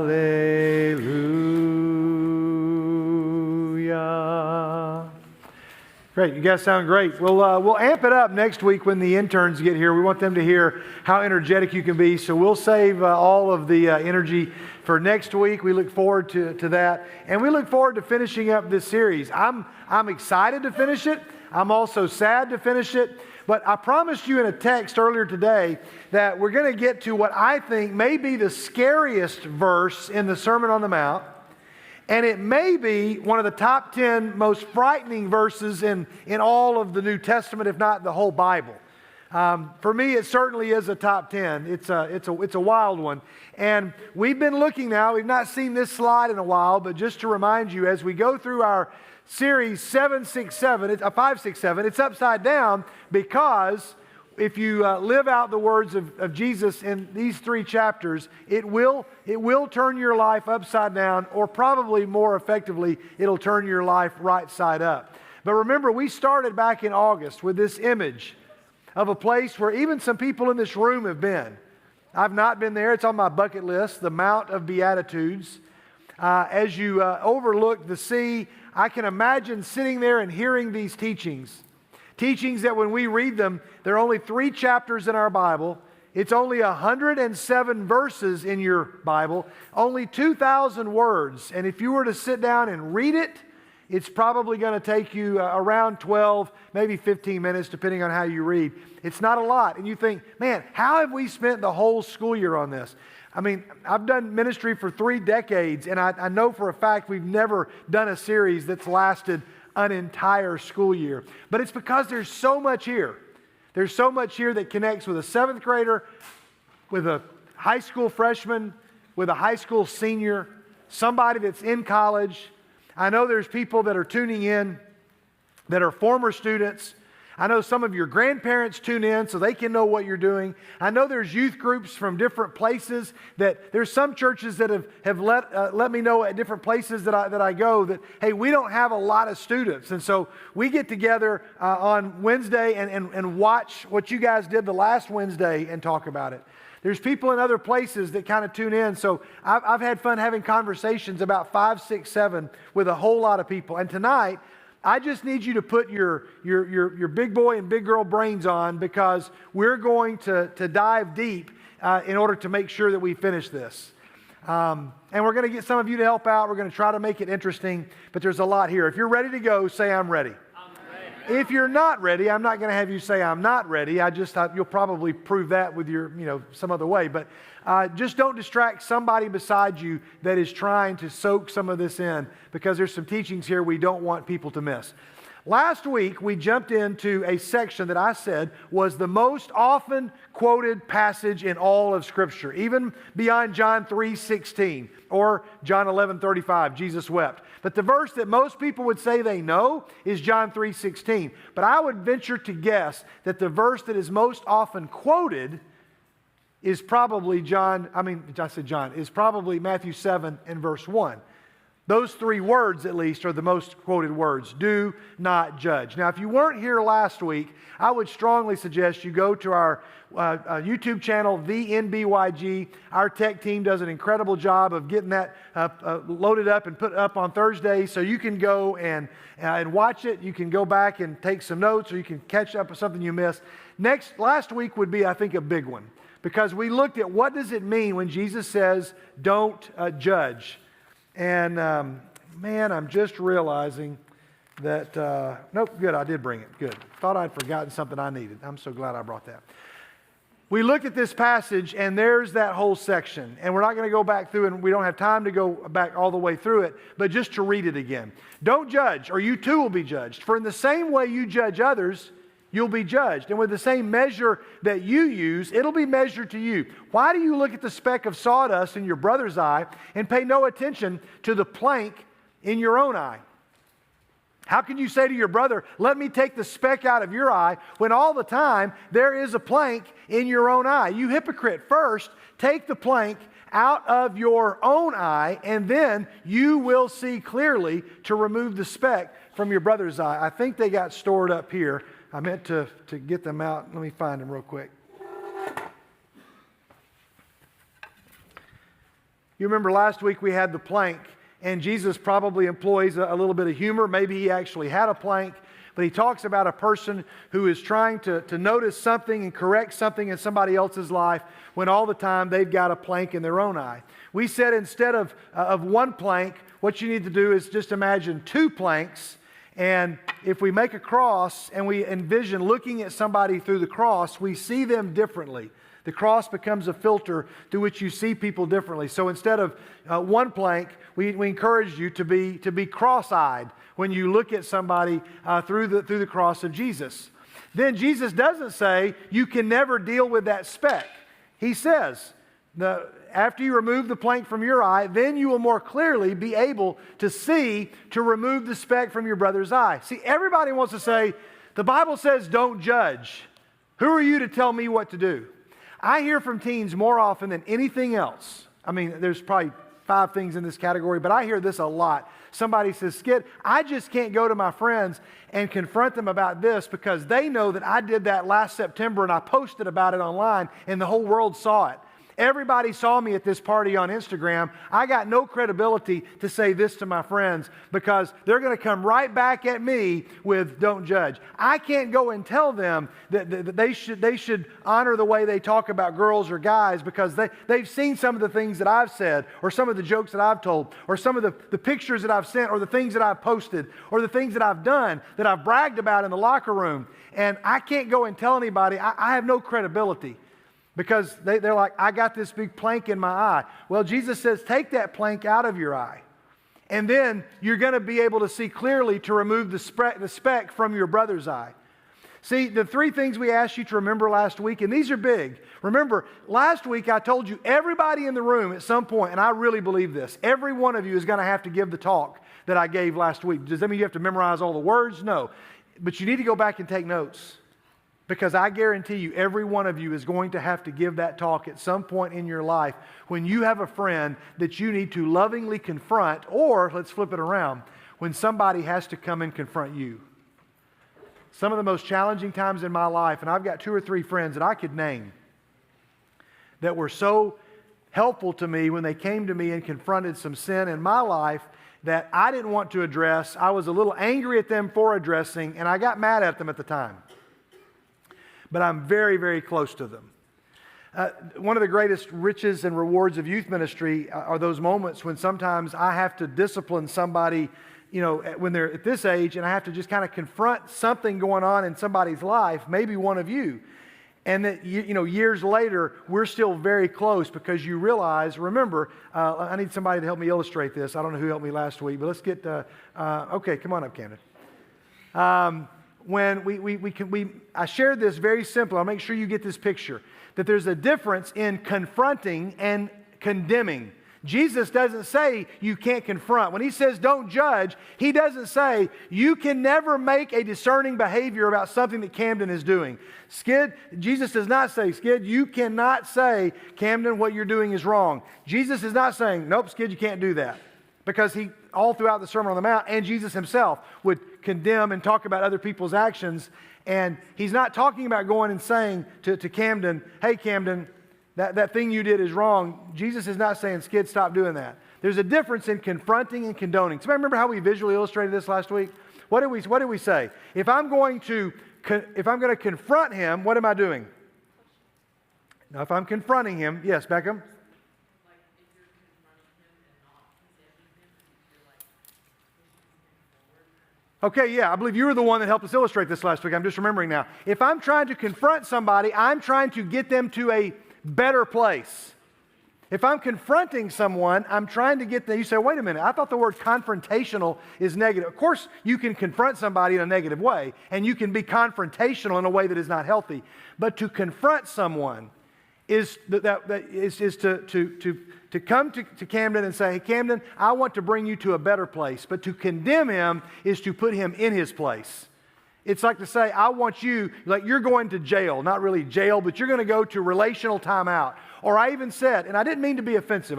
Great, you guys sound great. We'll amp it up next week when the interns get here. We want them to hear how energetic you can be, so we'll save all of the energy for next week. We look forward to that, and we look forward to finishing up this series. I'm excited to finish it. I'm also sad to finish it, but I promised you in a text earlier today that we're going to get to what I think may be the scariest verse in the Sermon on the Mount. And it may be one of the top 10 most frightening verses in all of the New Testament, if not the whole Bible. For me, it certainly is a top 10. It's a wild one. And we've been looking now, we've not seen this slide in a while, but just to remind you, as we go through our series 567, it's upside down because if you live out the words of Jesus in these 3 chapters, it will turn your life upside down, or probably more effectively, it'll turn your life right side up. But remember, we started back in August with this image of a place where even some people in this room have been. I've not been there. It's on my bucket list, the Mount of Beatitudes. As you overlook the sea, I can imagine sitting there and hearing these teachings. Teachings that when we read them, there are only 3 chapters in our Bible. It's only 107 verses in your Bible, only 2,000 words. And if you were to sit down and read it, it's probably going to take you around 12, maybe 15 minutes, depending on how you read. It's not a lot. And you think, man, how have we spent the whole school year on this? I mean, I've done ministry for 3 decades, and I know for a fact we've never done a series that's lasted an entire school year. But it's because there's so much here. There's so much here that connects with a 7th grader, with a high school freshman, with a high school senior, somebody that's in college. I know there's people that are tuning in that are former students. I know some of your grandparents tune in so they can know what you're doing. I know there's youth groups from different places. That there's some churches that have let me know at different places that I go that, hey, we don't have a lot of students. And so we get together on Wednesday and watch what you guys did the last Wednesday and talk about it. There's people in other places that kind of tune in. So I've had fun having conversations about 5, 6, 7 with a whole lot of people. And tonight, I just need you to put your big boy and big girl brains on, because we're going to dive deep in order to make sure that we finish this. And we're going to get some of you to help out. We're going to try to make it interesting, but there's a lot here. If you're ready to go, say, I'm ready. If you're not ready, I'm not going to have you say I'm not ready. You'll probably prove that with your, some other way. But just don't distract somebody beside you that is trying to soak some of this in, because there's some teachings here we don't want people to miss. Last week, we jumped into a section that I said was the most often quoted passage in all of Scripture, even beyond John 3:16 or John 11:35, Jesus wept. But the verse that most people would say they know is John 3:16. But I would venture to guess that the verse that is most often quoted is probably is probably Matthew 7 and verse 1. Those 3 words, at least, are the most quoted words. Do not judge. Now, if you weren't here last week, I would strongly suggest you go to our YouTube channel, the nbyg. Our tech team does an incredible job of getting that loaded up and put up on Thursday, so you can go and watch it. You can go back and take some notes, or you can catch up with something you missed. Last week would be, I think, a big one, because we looked at what does it mean when Jesus says, don't judge. And man, I'm just realizing that, nope, good, I did bring it, good. Thought I'd forgotten something I needed. I'm so glad I brought that. We looked at this passage, and there's that whole section. And we're not going to go back through, and we don't have time to go back all the way through it, but just to read it again. Don't judge, or you too will be judged. For in the same way you judge others, you'll be judged. And with the same measure that you use, it'll be measured to you. Why do you look at the speck of sawdust in your brother's eye and pay no attention to the plank in your own eye? How can you say to your brother, let me take the speck out of your eye, when all the time there is a plank in your own eye? You hypocrite, first take the plank out of your own eye, and then you will see clearly to remove the speck from your brother's eye. I think they got stored up here. I meant to get them out. Let me find them real quick. You remember last week we had the plank, and Jesus probably employs a little bit of humor. Maybe he actually had a plank, but he talks about a person who is trying to notice something and correct something in somebody else's life when all the time they've got a plank in their own eye. We said instead of one plank, what you need to do is just imagine 2 planks. And if we make a cross and we envision looking at somebody through the cross, we see them differently. The cross becomes a filter through which you see people differently. So instead of one plank, we encourage you to be cross-eyed when you look at somebody through the cross of Jesus. Then Jesus doesn't say you can never deal with that speck. He says, after you remove the plank from your eye, then you will more clearly be able to see to remove the speck from your brother's eye. See, everybody wants to say, the Bible says don't judge. Who are you to tell me what to do? I hear from teens more often than anything else. I mean, there's probably 5 things in this category, but I hear this a lot. Somebody says, Skid, I just can't go to my friends and confront them about this because they know that I did that last September and I posted about it online and the whole world saw it. Everybody saw me at this party on Instagram. I got no credibility to say this to my friends because they're going to come right back at me with don't judge. I can't go and tell them that they should honor the way they talk about girls or guys because they've seen some of the things that I've said or some of the jokes that I've told or some of the pictures that I've sent or the things that I've posted or the things that I've done that I've bragged about in the locker room. And I can't go and tell anybody. I have no credibility. Because they're like, I got this big plank in my eye. Well, Jesus says, take that plank out of your eye. And then you're going to be able to see clearly to remove the speck from your brother's eye. See, the 3 things we asked you to remember last week, and these are big. Remember, last week I told you everybody in the room at some point, and I really believe this, every one of you is going to have to give the talk that I gave last week. Does that mean you have to memorize all the words? No. But you need to go back and take notes. Because I guarantee you, every one of you is going to have to give that talk at some point in your life when you have a friend that you need to lovingly confront, or, let's flip it around, when somebody has to come and confront you. Some of the most challenging times in my life, and I've got 2 or 3 friends that I could name that were so helpful to me when they came to me and confronted some sin in my life that I didn't want to address. I was a little angry at them for addressing, and I got mad at them at the time. But I'm very, very close to them. One of the greatest riches and rewards of youth ministry are those moments when sometimes I have to discipline somebody, when they're at this age, and I have to just kind of confront something going on in somebody's life, maybe one of you. And that, years later, we're still very close because you realize, remember, I need somebody to help me illustrate this. I don't know who helped me last week, but let's get, okay, come on up, Camden. When I shared this very simply, I'll make sure you get this picture, that there's a difference in confronting and condemning. Jesus doesn't say you can't confront. When he says don't judge, he doesn't say you can never make a discerning behavior about something that Camden is doing. Skid, Jesus does not say, Skid, you cannot say, Camden, what you're doing is wrong. Jesus is not saying, nope, Skid, you can't do that. Because he, all throughout the Sermon on the Mount, and Jesus himself would condemn and talk about other people's actions. And he's not talking about going and saying to Camden, hey, Camden, that thing you did is wrong. Jesus is not saying, Skid, stop doing that. There's a difference in confronting and condoning. Somebody remember how we visually illustrated this last week? What did we say? If I'm going to confront him, what am I doing? Now, if I'm confronting him, yes, Beckham? Okay, yeah, I believe you were the one that helped us illustrate this last week. I'm just remembering now. If I'm trying to confront somebody, I'm trying to get them to a better place. If I'm confronting someone, I'm trying to get them. You say, wait a minute, I thought the word confrontational is negative. Of course, you can confront somebody in a negative way, and you can be confrontational in a way that is not healthy. But to confront someone is to come to Camden and say, hey, Camden, I want to bring you to a better place. But to condemn him is to put him in his place. It's like to say, I want you, like you're going to jail, not really jail, but you're going to go to relational timeout. Or I even said, and I didn't mean to be offensive.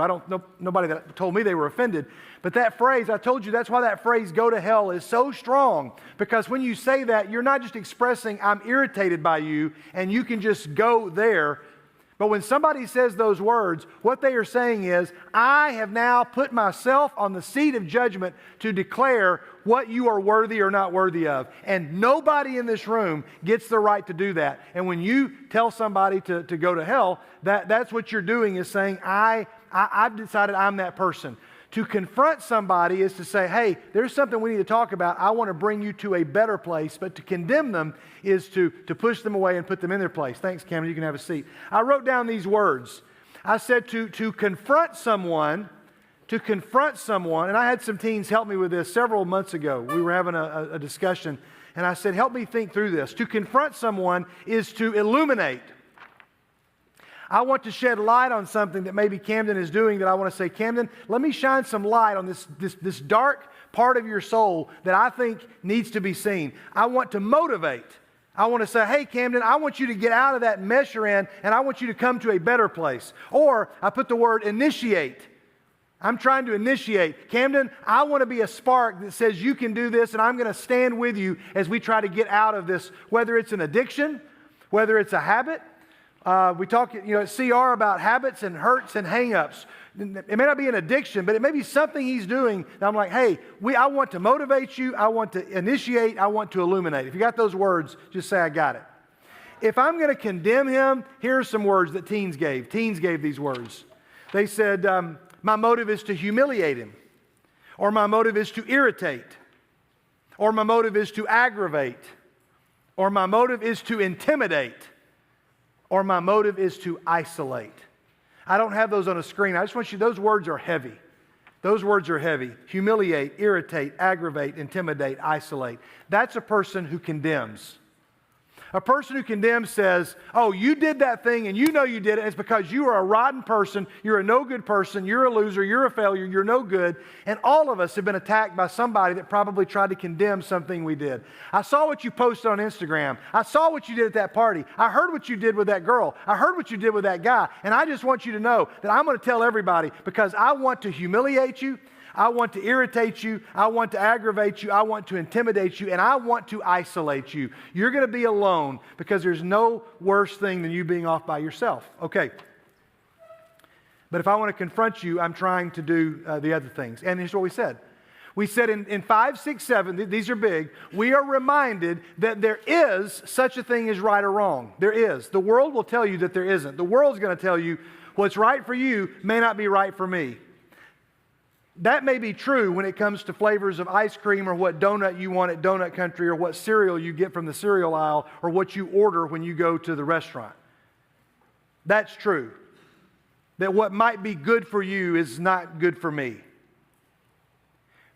Nobody that told me they were offended. But that phrase, I told you that's why that phrase, go to hell, is so strong. Because when you say that, you're not just expressing, I'm irritated by you, and you can just go there. But when somebody says those words, what they are saying is, I have now put myself on the seat of judgment to declare what you are worthy or not worthy of. And nobody in this room gets the right to do that. And when you tell somebody to go to hell, that's what you're doing, is saying, I've decided I'm that person. To confront somebody is to say, hey, there's something we need to talk about. I want to bring you to a better place. But to condemn them is to push them away and put them in their place. Thanks, Cameron. You can have a seat. I wrote down these words. I said to confront someone, and I had some teens help me with this several months ago. We were having a discussion, and I said, help me think through this. To confront someone is to illuminate. I want to shed light on something that maybe Camden is doing, that I want to say, Camden, let me shine some light on this dark part of your soul that I think needs to be seen. I want to motivate. I want to say, hey, Camden, I want you to get out of that mess you're in, and I want you to come to a better place. Or I put the word initiate. I'm trying to initiate. Camden, I want to be a spark that says you can do this, and I'm going to stand with you as we try to get out of this, whether it's an addiction, whether it's a habit. We talk, at CR about habits and hurts and hang-ups. It may not be an addiction, but it may be something he's doing that I'm like, hey, I want to motivate you, I want to initiate, I want to illuminate. If you got those words, just say, I got it. If I'm going to condemn him, here are some words that teens gave. Teens gave these words. They said, my motive is to humiliate him, or my motive is to irritate, or my motive is to aggravate, or my motive is to intimidate, or my motive is to isolate. I don't have those on a screen. I just want you, those words are heavy. Those words are heavy. Humiliate, irritate, aggravate, intimidate, isolate. That's a person who condemns. A person who condemns says, oh, you did that thing and you know you did it. It's because you are a rotten person. You're a no good person. You're a loser. You're a failure. You're no good. And all of us have been attacked by somebody that probably tried to condemn something we did. I saw what you posted on Instagram. I saw what you did at that party. I heard what you did with that girl. I heard what you did with that guy. And I just want you to know that I'm going to tell everybody, because I want to humiliate you. I want to irritate you. I want to aggravate you. I want to intimidate you. And I want to isolate you. You're going to be alone, because there's no worse thing than you being off by yourself. Okay. But if I want to confront you, I'm trying to do the other things. And here's what we said. We said in 5, 6, 7, these are big, we are reminded that there is such a thing as right or wrong. There is. The world will tell you that there isn't. The world's going to tell you what's right for you may not be right for me. That may be true when it comes to flavors of ice cream, or what donut you want at Donut Country, or what cereal you get from the cereal aisle, or what you order when you go to the restaurant. That's true. That what might be good for you is not good for me.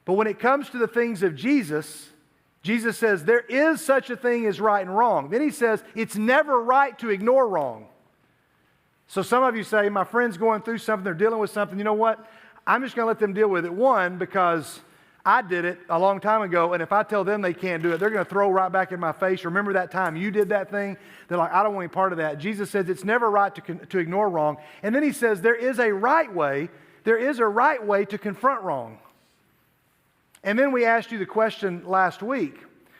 But when it comes to the things of Jesus, Jesus says there is such a thing as right and wrong. Then he says it's never right to ignore wrong. So some of you say, my friend's going through something, they're dealing with something. You know what? I'm just going to let them deal with it. One, because I did it a long time ago, and if I tell them they can't do it, they're going to throw right back in my face. Remember that time you did that thing? They're like, I don't want any part of that. Jesus says it's never right to ignore wrong. And then he says there is a right way. There is a right way to confront wrong. And then we asked you the question last week.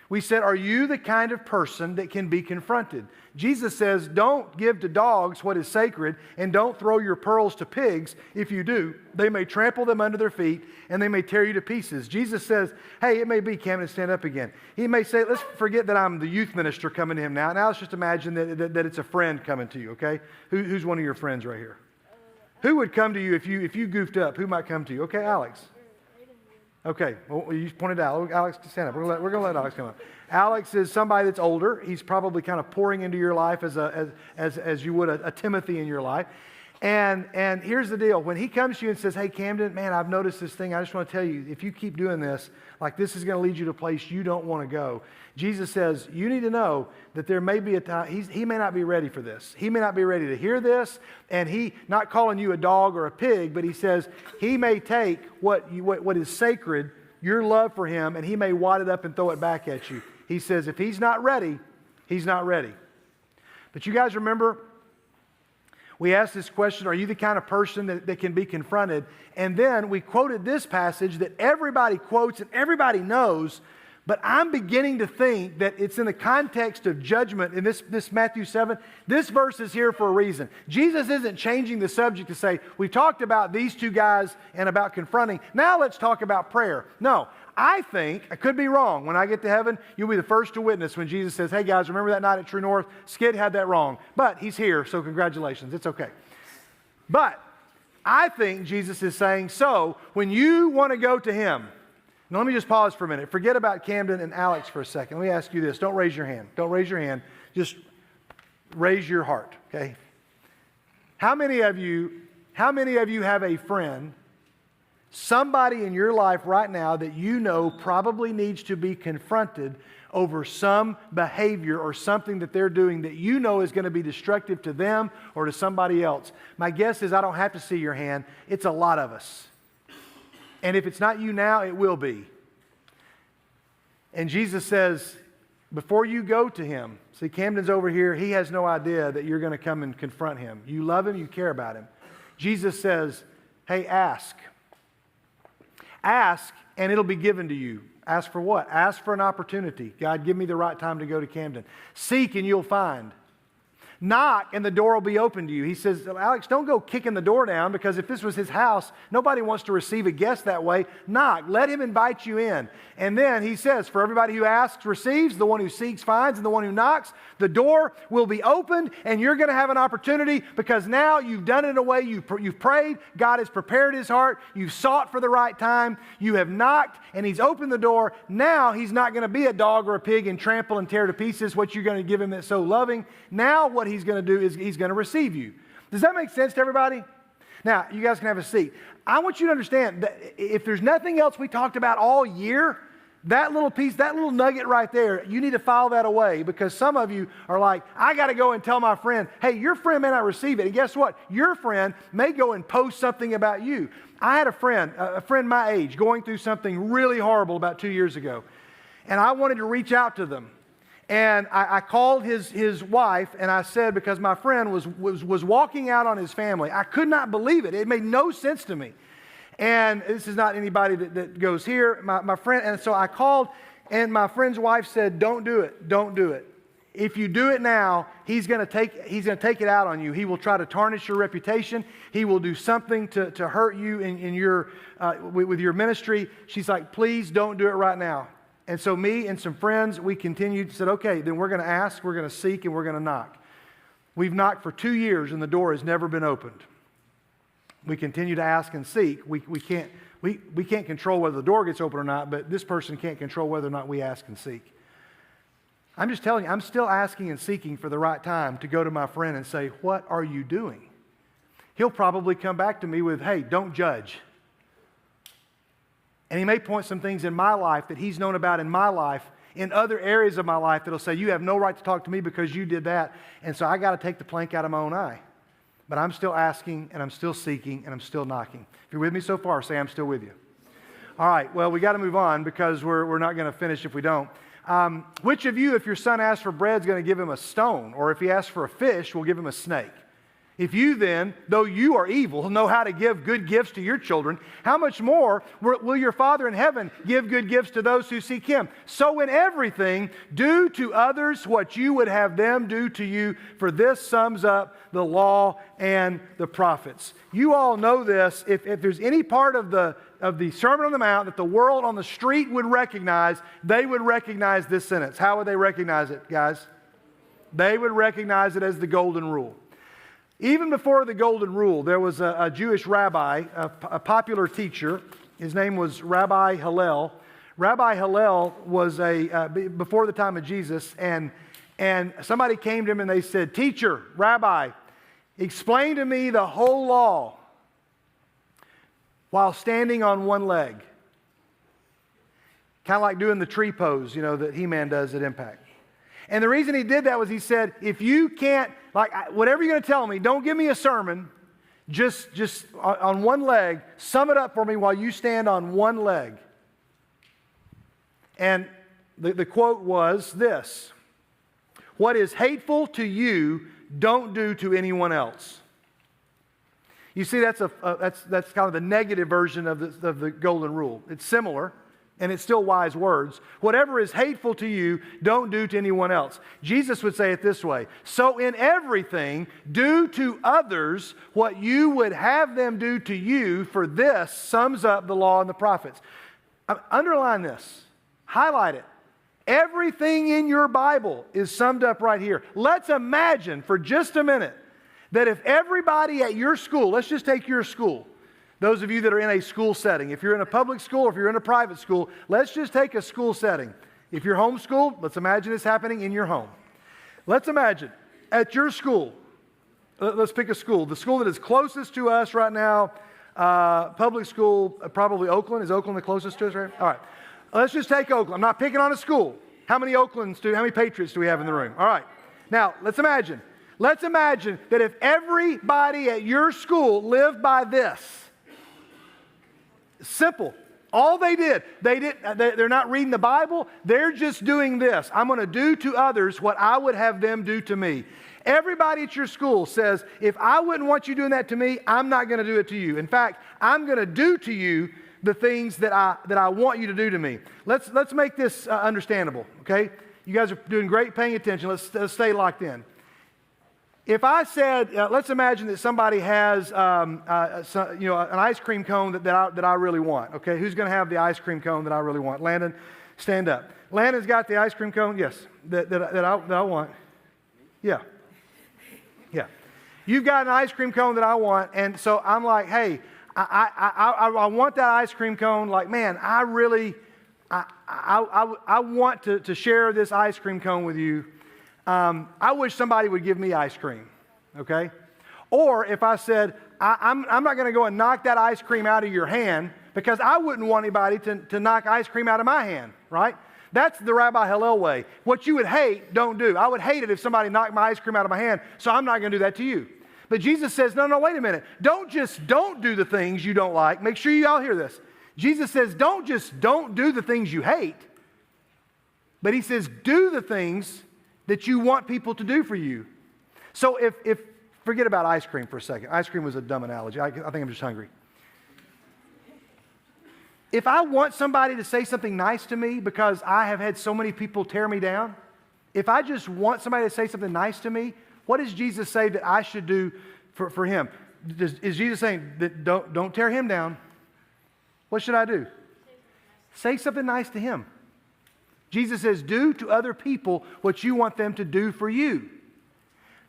We said, are you the kind of person that can be confronted? Jesus says, don't give to dogs what is sacred, and don't throw your pearls to pigs. If you do, they may trample them under their feet, and they may tear you to pieces. Jesus says, hey, it may be, Camden, stand up again. He may say, let's forget that I'm the youth minister coming to him now. Now let's just imagine that it's a friend coming to you, okay? Who's one of your friends right here? Who would come to you if you goofed up? Who might come to you? Okay, Alex. Okay, well, you pointed out. Alex, stand up. We're going to let Alex come up. Alex is somebody that's older. He's probably kind of pouring into your life as you would a Timothy in your life. And here's the deal. When he comes to you and says, hey, Camden, man, I've noticed this thing. I just want to tell you, if you keep doing this, like this is going to lead you to a place you don't want to go. Jesus says, you need to know that there may be a time, he may not be ready for this. He may not be ready to hear this. And he, not calling you a dog or a pig, but he says he may take what is sacred, your love for him, and he may wad it up and throw it back at you. He says if he's not ready, he's not ready. But you guys remember, We asked this question, are you the kind of person that can be confronted? And then we quoted this passage that everybody quotes and everybody knows, but I'm beginning to think that it's in the context of judgment in this Matthew 7. This verse is here for a reason. Jesus isn't changing the subject to say, we talked about these two guys and about confronting. Now let's talk about prayer. No, I think, I could be wrong. When I get to heaven, you'll be the first to witness when Jesus says, hey guys, remember that night at True North? Skid had that wrong. But he's here, so congratulations. It's okay. But I think Jesus is saying, so when you want to go to him, now, let me just pause for a minute. Forget about Camden and Alex for a second. Let me ask you this. Don't raise your hand. Don't raise your hand. Just raise your heart, okay? How many of you have a friend, somebody in your life right now that you know probably needs to be confronted over some behavior or something that they're doing that you know is going to be destructive to them or to somebody else? My guess is I don't have to see your hand. It's a lot of us. And if it's not you now, it will be. And Jesus says, before you go to him, see, Camden's over here. He has no idea that you're going to come and confront him. You love him. You care about him. Jesus says, hey, ask. Ask, and it'll be given to you. Ask for what? Ask for an opportunity. God, give me the right time to go to Camden. Seek, and you'll find. Knock, and the door will be open to you. He says, Alex, don't go kicking the door down, because if this was his house, nobody wants to receive a guest that way. Knock. Let him invite you in. And then he says, for everybody who asks receives, the one who seeks finds, and the one who knocks, the door will be opened, and you're going to have an opportunity, because now you've done it in a way, you've prayed, God has prepared his heart, you've sought for the right time, you have knocked, and he's opened the door. Now he's not going to be a dog or a pig and trample and tear to pieces what you're going to give him that's so loving. Now what he's going to do is he's going to receive you. Does that make sense to everybody? Now, you guys can have a seat. I want you to understand that if there's nothing else we talked about all year, that little piece, that little nugget right there, you need to file that away, because some of you are like, I got to go and tell my friend, hey, your friend may not receive it. And guess what? Your friend may go and post something about you. I had a friend my age, going through something really horrible about 2 years ago. And I wanted to reach out to them. And I called his wife, and I said, because my friend was walking out on his family. I could not believe it. It made no sense to me. And this is not anybody that goes here. My friend, and so I called, and my friend's wife said, don't do it. Don't do it. If you do it now, he's going to take it out on you. He will try to tarnish your reputation. He will do something to hurt you in your with your ministry. She's like, please don't do it right now. And so me and some friends, we continued, said, okay, then we're going to ask, we're going to seek, and we're going to knock. We've knocked for 2 years, and the door has never been opened. We continue to ask and seek. We can't control whether the door gets open or not, but this person can't control whether or not we ask and seek. I'm just telling you, I'm still asking and seeking for the right time to go to my friend and say, what are you doing? He'll probably come back to me with, hey, don't judge. And he may point some things in my life that he's known about in my life, in other areas of my life, that'll say, you have no right to talk to me because you did that. And so I got to take the plank out of my own eye. But I'm still asking, and I'm still seeking, and I'm still knocking. If you're with me so far, say I'm still with you. All right, well, we got to move on, because we're not going to finish if we don't. Which of you, if your son asks for bread, is going to give him a stone? Or if he asks for a fish, will give him a snake? If you then, though you are evil, know how to give good gifts to your children, how much more will your Father in heaven give good gifts to those who seek him? So in everything, do to others what you would have them do to you, for this sums up the law and the prophets. You all know this. If there's any part of the Sermon on the Mount that the world on the street would recognize, they would recognize this sentence. How would they recognize it, guys? They would recognize it as the golden rule. Even before the golden rule, there was a Jewish rabbi, a popular teacher. His name was Rabbi Hillel. Rabbi Hillel was before the time of Jesus, and somebody came to him and they said, teacher, rabbi, explain to me the whole law while standing on one leg. Kind of like doing the tree pose, that He-Man does at Impact. And the reason he did that was he said, if you can't, whatever you're going to tell me, don't give me a sermon, just on one leg, sum it up for me while you stand on one leg. And the quote was this: what is hateful to you, don't do to anyone else. You see, that's kind of the negative version of the golden rule. It's similar, and it's still wise words. Whatever is hateful to you, don't do to anyone else. Jesus would say it this way: so in everything, do to others what you would have them do to you, for this sums up the law and the prophets. Underline this. Highlight it. Everything in your Bible is summed up right here. Let's imagine for just a minute that if everybody at your school, let's just take your school, those of you that are in a school setting, if you're in a public school or if you're in a private school, let's just take a school setting. If you're homeschooled, let's imagine it's happening in your home. Let's imagine at your school, let's pick a school, the school that is closest to us right now, public school, probably Oakland. Is Oakland the closest to us, right? All right. Let's just take Oakland. I'm not picking on a school. How many Patriots do we have in the room? All right. Now, let's imagine that if everybody at your school lived by this, simple. All they're not reading the Bible. They're just doing this. I'm going to do to others what I would have them do to me. Everybody at your school says, if I wouldn't want you doing that to me, I'm not going to do it to you. In fact, I'm going to do to you the things that I want you to do to me. Let's make this understandable, okay? You guys are doing great paying attention. Let's stay locked in. If I said, let's imagine that somebody has an ice cream cone that I really want, okay? Who's going to have the ice cream cone that I really want? Landon, stand up. Landon's got the ice cream cone, yes, that I want. Yeah. Yeah. You've got an ice cream cone that I want, and so I'm like, hey, I want that ice cream cone. Like, man, I want to share this ice cream cone with you. I wish somebody would give me ice cream, okay? Or if I said, I'm not going to go and knock that ice cream out of your hand because I wouldn't want anybody to knock ice cream out of my hand, right? That's the Rabbi Hillel way. What you would hate, don't do. I would hate it if somebody knocked my ice cream out of my hand, so I'm not going to do that to you. But Jesus says, no, wait a minute. Don't do the things you don't like. Make sure you all hear this. Jesus says, don't do the things you hate. But he says, do the things that you want people to do for you. So if forget about ice cream for a second. Ice cream was a dumb analogy. I think I'm just hungry. If I want somebody to say something nice to me because I have had so many people tear me down, if I just want somebody to say something nice to me, what does Jesus say that I should do for him? Is Jesus saying that don't tear him down? What should I do? Say something nice to him. Jesus says, do to other people what you want them to do for you.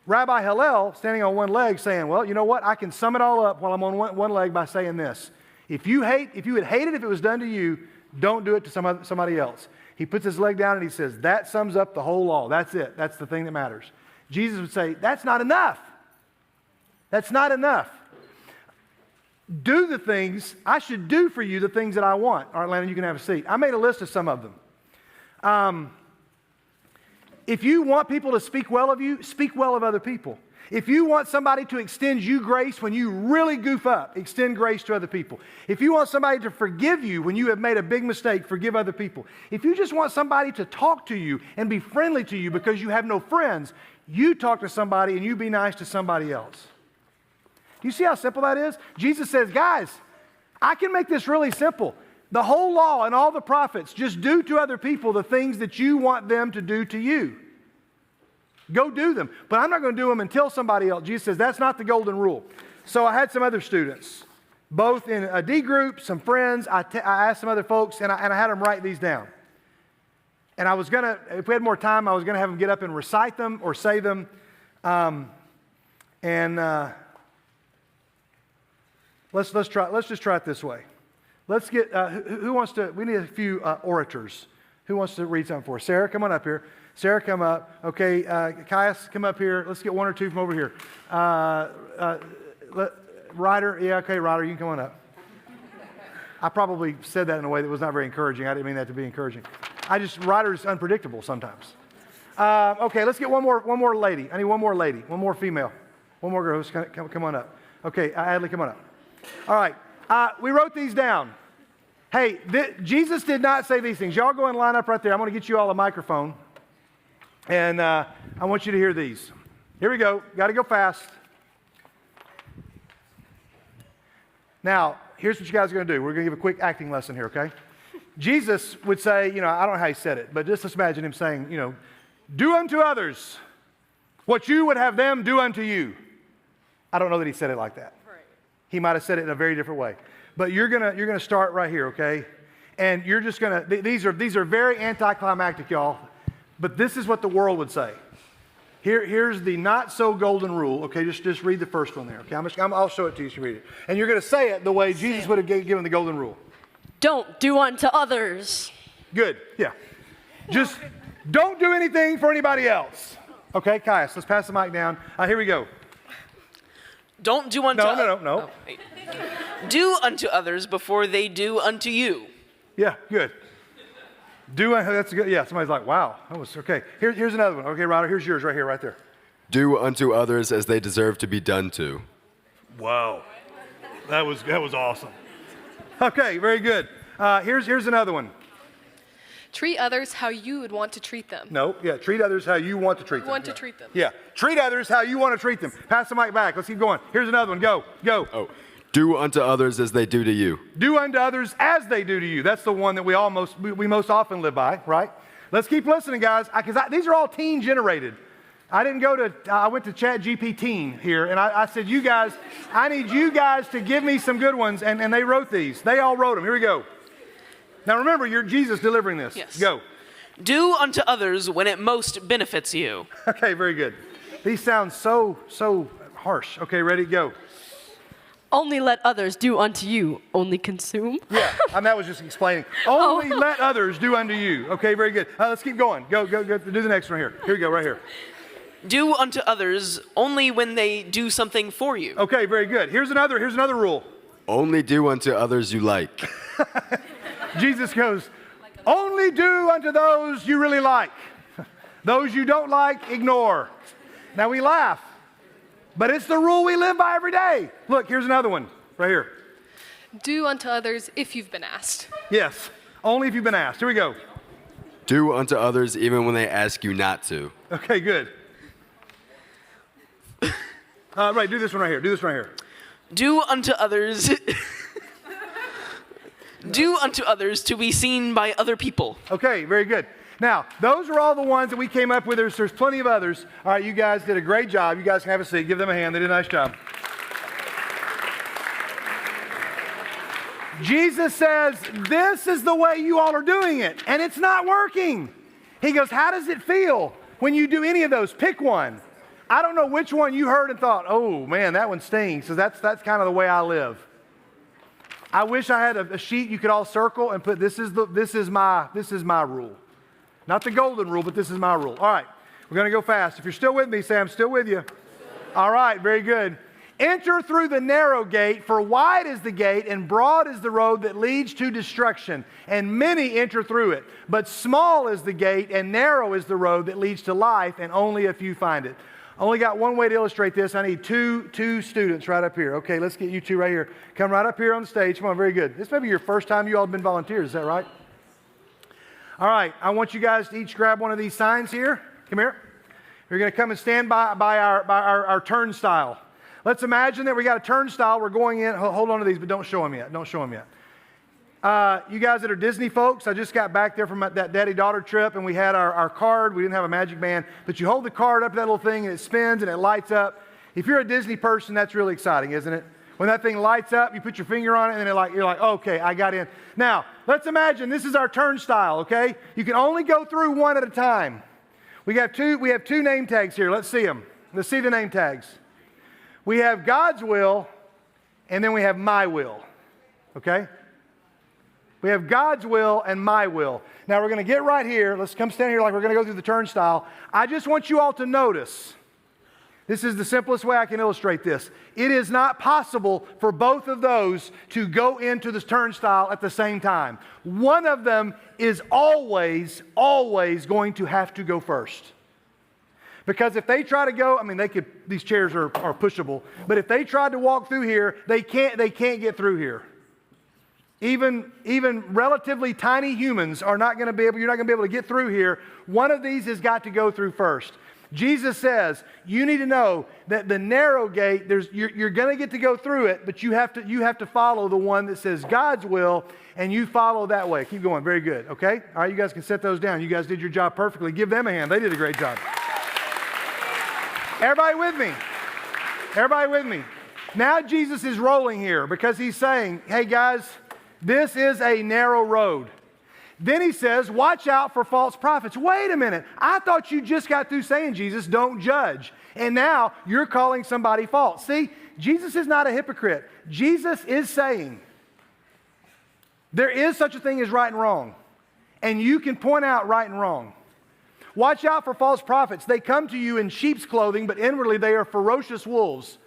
Rabbi Hillel, standing on one leg, saying, well, you know what? I can sum it all up while I'm on one leg by saying this. If you would hate it if it was done to you, don't do it to somebody else. He puts his leg down and he says, that sums up the whole law. That's it. That's the thing that matters. Jesus would say, that's not enough. That's not enough. Do the things, I should do for you the things that I want. All right, Landon, you can have a seat. I made a list of some of them. If you want people to speak well of you, speak well of other people. If you want somebody to extend you grace when you really goof up, extend grace to other people. If you want somebody to forgive you when you have made a big mistake, forgive other people. If you just want somebody to talk to you and be friendly to you because you have no friends, you talk to somebody and you be nice to somebody else. Do you see how simple that is? Jesus says, guys, I can make this really simple. The whole law and all the prophets, just do to other people the things that you want them to do to you. Go do them. But I'm not going to do them until somebody else. Jesus says that's not the golden rule. So I had some other students, both in a D group, some friends. I asked some other folks, and I had them write these down. And I was going to, if we had more time, I was going to have them get up and recite them or say them. Let's just try it this way. Let's get, who wants to, we need a few orators. Who wants to read something for us? Sarah, come on up here. Sarah, come up. Okay, Caius, come up here. Let's get one or two from over here. Ryder, yeah, okay, Ryder, you can come on up. I probably said that in a way that was not very encouraging. I didn't mean that to be encouraging. Ryder's unpredictable sometimes. Okay, let's get one more lady. I need one more lady, one more female. One more girl who's come on up. Okay, Adley, come on up. All right, we wrote these down. Hey, Jesus did not say these things. Y'all go and line up right there. I'm going to get you all a microphone. And I want you to hear these. Here we go. Got to go fast. Now, here's what you guys are going to do. We're going to give a quick acting lesson here, okay? Jesus would say, I don't know how he said it, but just let's imagine him saying, do unto others what you would have them do unto you. I don't know that he said it like that. Right. He might have said it in a very different way. But you're gonna start right here, okay? And you're just gonna, these are very anticlimactic, y'all, but this is what the world would say. Here's the not so golden rule, okay? Just read the first one there, okay? I'll show it to you so you read it. And you're gonna say it the way Jesus would have given the golden rule. Don't do unto others. Good, yeah. Just don't do anything for anybody else. Okay, Caius, let's pass the mic down. Here we go. Don't do unto No. Do unto others before they do unto you. Yeah, good. That's good. Yeah, somebody's like, wow, that was okay. Here's another one. Okay, Ryder, here's yours right here, right there. Do unto others as they deserve to be done to. Wow, that was awesome. Okay, very good. Here's another one. Treat others how you would want to treat them. No, yeah, treat others how you want to treat them. To treat them. Yeah, treat others how you want to treat them. Pass the mic back. Let's keep going. Here's another one. Go. Oh, do unto others as they do to you. Do unto others as they do to you. That's the one that we most often live by, right? Let's keep listening, guys, because these are all teen generated. I went to ChatGPT here, and I said, you guys, I need you guys to give me some good ones, and they wrote these. They all wrote them. Here we go. Now remember, you're Jesus delivering this. Yes. Go. Do unto others when it most benefits you. Okay, very good. These sound so harsh. Okay, ready? Go. Only let others do unto you. Only consume. Yeah, that was just explaining. Only let others do unto you. Okay, very good. Let's keep going. Go. Do the next one here. Here we go, right here. Do unto others only when they do something for you. Okay, very good. Here's another rule. Only do unto others you like. Jesus goes, only do unto those you really like. Those you don't like, ignore. Now we laugh, but it's the rule we live by every day. Look, here's another one right here. Do unto others if you've been asked. Yes, only if you've been asked. Here we go. Do unto others even when they ask you not to. Okay, good. Right, do this one right here. Do unto others. Do unto others to be seen by other people. Okay, very good. Now, those are all the ones that we came up with. There's plenty of others. All right, you guys did a great job. You guys can have a seat. Give them a hand. They did a nice job. Jesus says, this is the way you all are doing it, and it's not working. He goes, how does it feel when you do any of those? Pick one. I don't know which one you heard and thought, oh, man, that one stings, because that's kind of the way I live. I wish I had a sheet you could all circle and put, this is my rule. Not the golden rule, but this is my rule. All right, we're going to go fast. If you're still with me, say, I'm still with you. All right, very good. Enter through the narrow gate, for wide is the gate and broad is the road that leads to destruction, and many enter through it. But small is the gate and narrow is the road that leads to life, and only a few find it. Only got one way to illustrate this. I need two students right up here. Okay, let's get you two right here. Come right up here on the stage. Come on, very good. This may be your first time you all have been volunteers. Is that right? All right, I want you guys to each grab one of these signs here. Come here. You're going to come and stand by our turnstile. Let's imagine that we got a turnstile. We're going in. Hold on to these, but don't show them yet. Don't show them yet. You guys that are Disney folks, I just got back there from that daddy-daughter trip, and we had our card. We didn't have a magic band, but you hold the card up to that little thing, and it spins, and it lights up. If you're a Disney person, that's really exciting, isn't it? When that thing lights up, you put your finger on it, and then you're like, okay, I got in. Now, let's imagine this is our turnstile, okay? You can only go through one at a time. We have two name tags here. Let's see them. Let's see the name tags. We have God's will, and then we have my will, okay? We have God's will and my will. Now we're going to get right here. Let's come stand here like we're going to go through the turnstile. I just want you all to notice, this is the simplest way I can illustrate this. It is not possible for both of those to go into the turnstile at the same time. One of them is always going to have to go first. Because if they try to go, these chairs are pushable, but if they tried to walk through here, they can't get through here. Even relatively tiny humans are not going to be able, you're not going to be able to get through here. One of these has got to go through first. Jesus says, you need to know that the narrow gate, you're going to get to go through it, but you have to follow the one that says God's will, and you follow that way. Keep going. Very good. Okay? All right, you guys can set those down. You guys did your job perfectly. Give them a hand. They did a great job. Everybody with me? Everybody with me? Now Jesus is rolling here because he's saying, hey guys, this is a narrow road. Then he says, watch out for false prophets. Wait a minute. I thought you just got through saying, Jesus, don't judge. And now you're calling somebody false. See, Jesus is not a hypocrite. Jesus is saying there is such a thing as right and wrong. And you can point out right and wrong. Watch out for false prophets. They come to you in sheep's clothing, but inwardly they are ferocious wolves.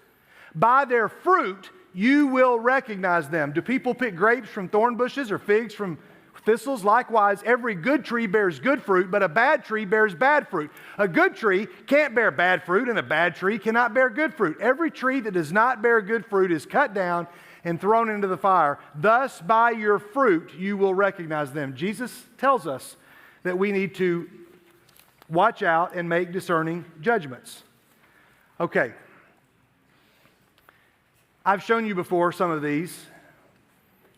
By their fruit, you will recognize them. Do people pick grapes from thorn bushes or figs from thistles? Likewise, every good tree bears good fruit, but a bad tree bears bad fruit. A good tree can't bear bad fruit, and a bad tree cannot bear good fruit. Every tree that does not bear good fruit is cut down and thrown into the fire. Thus, by your fruit, you will recognize them. Jesus tells us that we need to watch out and make discerning judgments. Okay. I've shown you before some of these.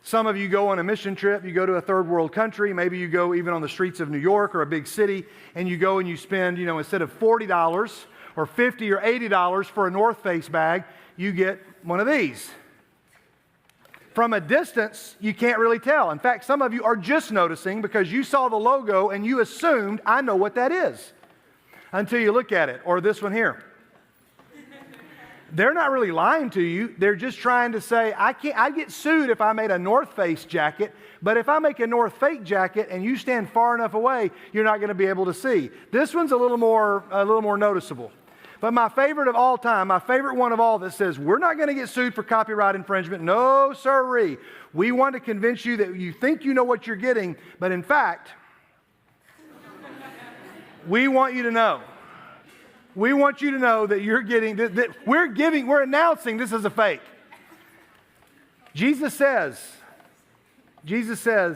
Some of you go on a mission trip, you go to a third world country, maybe you go even on the streets of New York or a big city, and you go and you spend, instead of $40 or $50 or $80 for a North Face bag, you get one of these. From a distance, you can't really tell. In fact, some of you are just noticing because you saw the logo and you assumed, I know what that is, until you look at it. Or this one here. They're not really lying to you. They're just trying to say, I'd get sued if I made a North Face jacket, but if I make a North Face jacket and you stand far enough away, you're not going to be able to see. This one's a little more noticeable. But my favorite of all time, my favorite one of all that says, we're not going to get sued for copyright infringement. No, sirree. We want to convince you that you think you know what you're getting, but in fact, we want you to know. We want you to know that you're getting, that we're announcing this is a fake. Jesus says,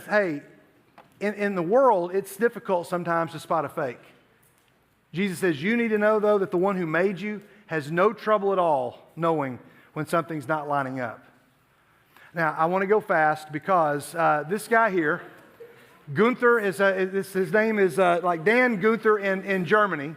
hey, in the world, it's difficult sometimes to spot a fake. Jesus says, you need to know, though, that the one who made you has no trouble at all knowing when something's not lining up. Now, I want to go fast because this guy here, Gunther, his name is like Dan Gunther in Germany.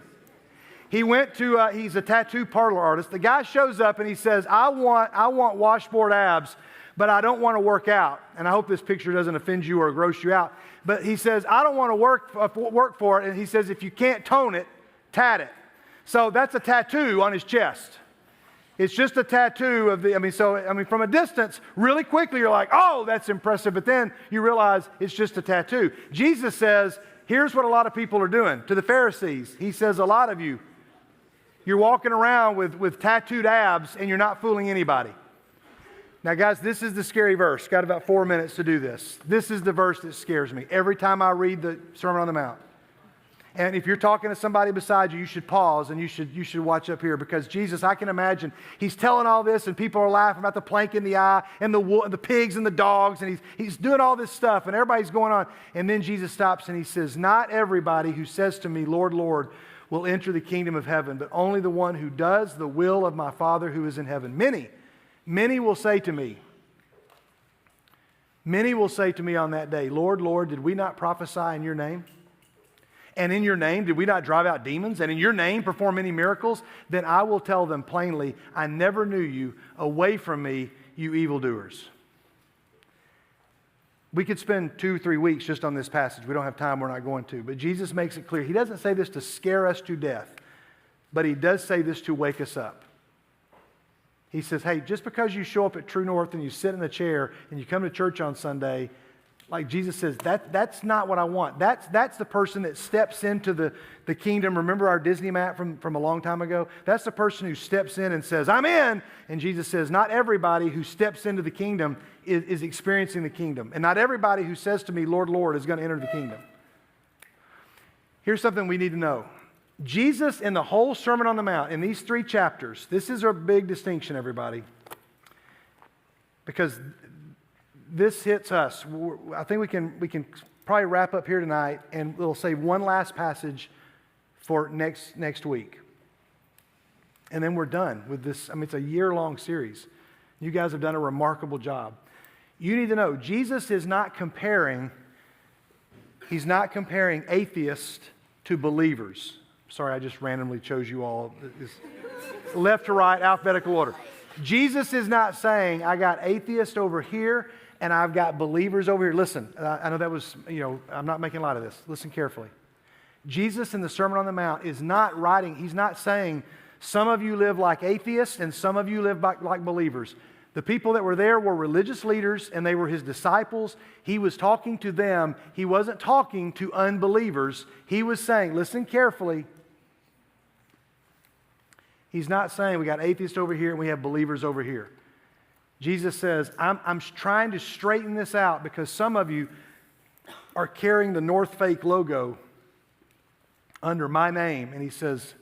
He went to, he's a tattoo parlor artist. The guy shows up and he says, I want washboard abs, but I don't want to work out. And I hope this picture doesn't offend you or gross you out. But he says, I don't want to work for it. And he says, if you can't tone it, tat it. So that's a tattoo on his chest. It's just a tattoo of from a distance, really quickly, you're like, oh, that's impressive. But then you realize it's just a tattoo. Jesus says, here's what a lot of people are doing. To the Pharisees, he says, a lot of you, you're walking around with tattooed abs and you're not fooling anybody. Now, guys, this is the scary verse. Got about 4 minutes to do this. This is the verse that scares me every time I read the Sermon on the Mount. And if you're talking to somebody beside you, you should pause and you should watch up here because Jesus, I can imagine, he's telling all this and people are laughing about the plank in the eye and the pigs and the dogs and he's doing all this stuff and everybody's going on. And then Jesus stops and he says, not everybody who says to me, Lord, Lord, will enter the kingdom of heaven, but only the one who does the will of my Father who is in heaven. Many will say to me on that day, Lord, Lord, did we not prophesy in your name? And in your name, did we not drive out demons? And in your name perform many miracles? Then I will tell them plainly, I never knew you. Away from me, you evildoers. We could spend 2-3 weeks just on this passage. We don't have time. We're not going to. But Jesus makes it clear. He doesn't say this to scare us to death, but he does say this to wake us up. He says, hey, just because you show up at True North and you sit in a chair and you come to church on Sunday, like Jesus says, that's not what I want. That's the person that steps into the kingdom. Remember our Disney map from a long time ago? That's the person who steps in and says, I'm in. And Jesus says, not everybody who steps into the kingdom is experiencing the kingdom. And not everybody who says to me, Lord, Lord, is going to enter the kingdom. Here's something we need to know. Jesus, in the whole Sermon on the Mount, in these 3 chapters, this is a big distinction, everybody, because this hits us. I think we can probably wrap up here tonight, and we'll save one last passage for next week. And then we're done with this. I mean, it's a year-long series. You guys have done a remarkable job. You need to know, Jesus is not comparing, he's not comparing atheists to believers. Sorry, I just randomly chose you all. Left to right, alphabetical order. Jesus is not saying, I got atheists over here and I've got believers over here. Listen, I know that was, I'm not making light of this. Listen carefully. Jesus in the Sermon on the Mount is not writing, he's not saying, some of you live like atheists and some of you live like believers. The people that were there were religious leaders and they were his disciples. He was talking to them. He wasn't talking to unbelievers. He was saying, listen carefully. He's not saying we got atheists over here and we have believers over here. Jesus says, I'm trying to straighten this out because some of you are carrying the North Fake logo under my name. And he says,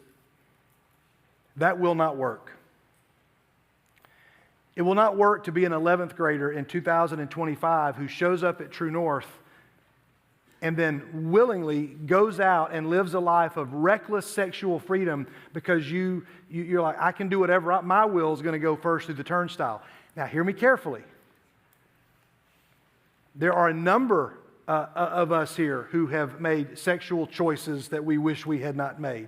that will not work. It will not work to be an 11th grader in 2025 who shows up at True North and then willingly goes out and lives a life of reckless sexual freedom because you're like, I can do whatever, my will is going to go first through the turnstile. Now, hear me carefully. There are a number of us here who have made sexual choices that we wish we had not made.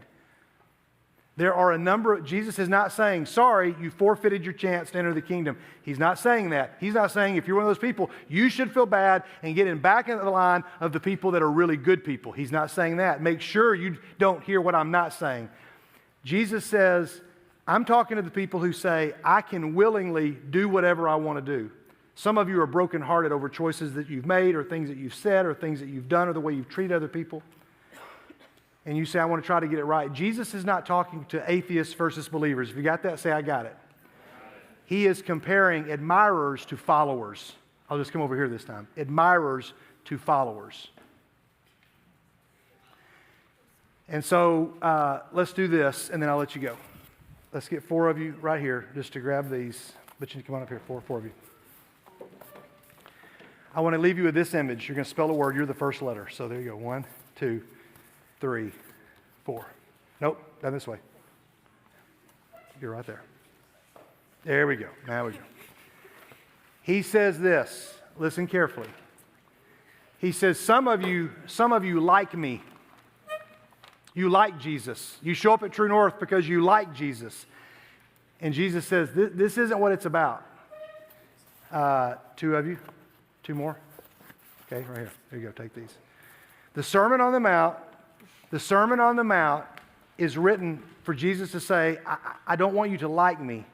There are a number of, Jesus is not saying, sorry, you forfeited your chance to enter the kingdom. He's not saying that. He's not saying if you're one of those people, you should feel bad and get in back into the line of the people that are really good people. He's not saying that. Make sure you don't hear what I'm not saying. Jesus says, I'm talking to the people who say, I can willingly do whatever I want to do. Some of you are brokenhearted over choices that you've made or things that you've said or things that you've done or the way you've treated other people. And you say, I want to try to get it right. Jesus is not talking to atheists versus believers. If you got that, say, I got it. He is comparing admirers to followers. I'll just come over here this time. Admirers to followers. And so let's do this, and then I'll let you go. Let's get 4 of you right here just to grab these. But you can come on up here, 4 of you. I want to leave you with this image. You're going to spell a word. You're the first letter. So there you go. 1, 2, 3, 4. Nope, down this way. You're right there. There we go. Now we go. He says this. Listen carefully. He says, some of you like me. You like Jesus. You show up at True North because you like Jesus. And Jesus says, this isn't what it's about. 2 of you? 2 more? Okay, right here. There you go. Take these. The Sermon on the Mount is written for Jesus to say, I don't want you to like me.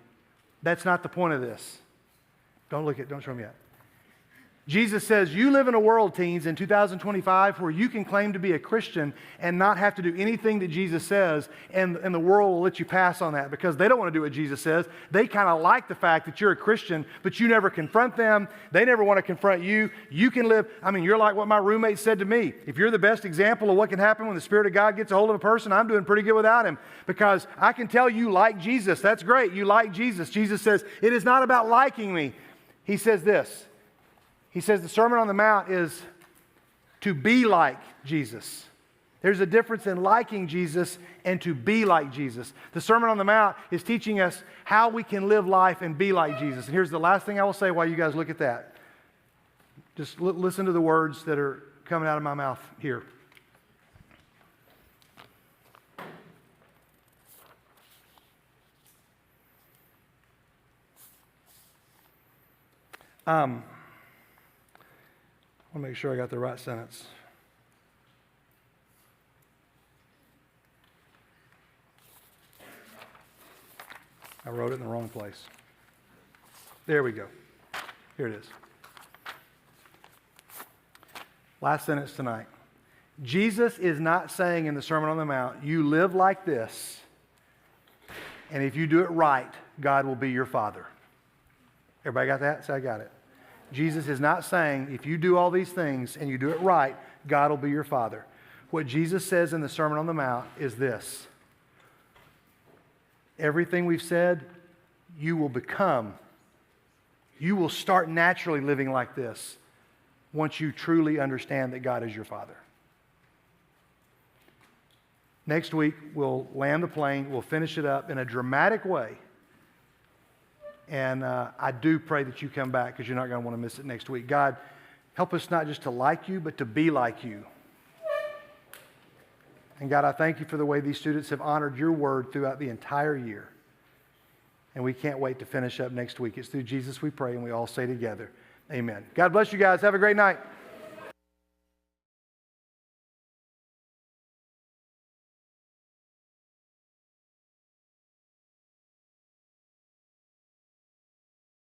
That's not the point of this. Don't show me yet. Jesus says, you live in a world, teens, in 2025 where you can claim to be a Christian and not have to do anything that Jesus says, and the world will let you pass on that because they don't want to do what Jesus says. They kind of like the fact that you're a Christian, but you never confront them. They never want to confront you. You can live, you're like what my roommate said to me. If you're the best example of what can happen when the Spirit of God gets a hold of a person, I'm doing pretty good without him because I can tell you like Jesus. That's great. You like Jesus. Jesus says, it is not about liking me. He says this. He says the Sermon on the Mount is to be like Jesus. There's a difference in liking Jesus and to be like Jesus. The Sermon on the Mount is teaching us how we can live life and be like Jesus. And here's the last thing I will say while you guys look at that. Just listen to the words that are coming out of my mouth here. I want to make sure I got the right sentence. I wrote it in the wrong place. There we go. Here it is. Last sentence tonight. Jesus is not saying in the Sermon on the Mount, you live like this, and if you do it right, God will be your Father. Everybody got that? Say, I got it. Jesus is not saying, if you do all these things and you do it right, God will be your Father. What Jesus says in the Sermon on the Mount is this. Everything we've said, you will become. You will start naturally living like this once you truly understand that God is your Father. Next week, we'll land the plane. We'll finish it up in a dramatic way. And I do pray that you come back because you're not going to want to miss it next week. God, help us not just to like you, but to be like you. And God, I thank you for the way these students have honored your word throughout the entire year. And we can't wait to finish up next week. It's through Jesus we pray, and we all say together, amen. God bless you guys. Have a great night.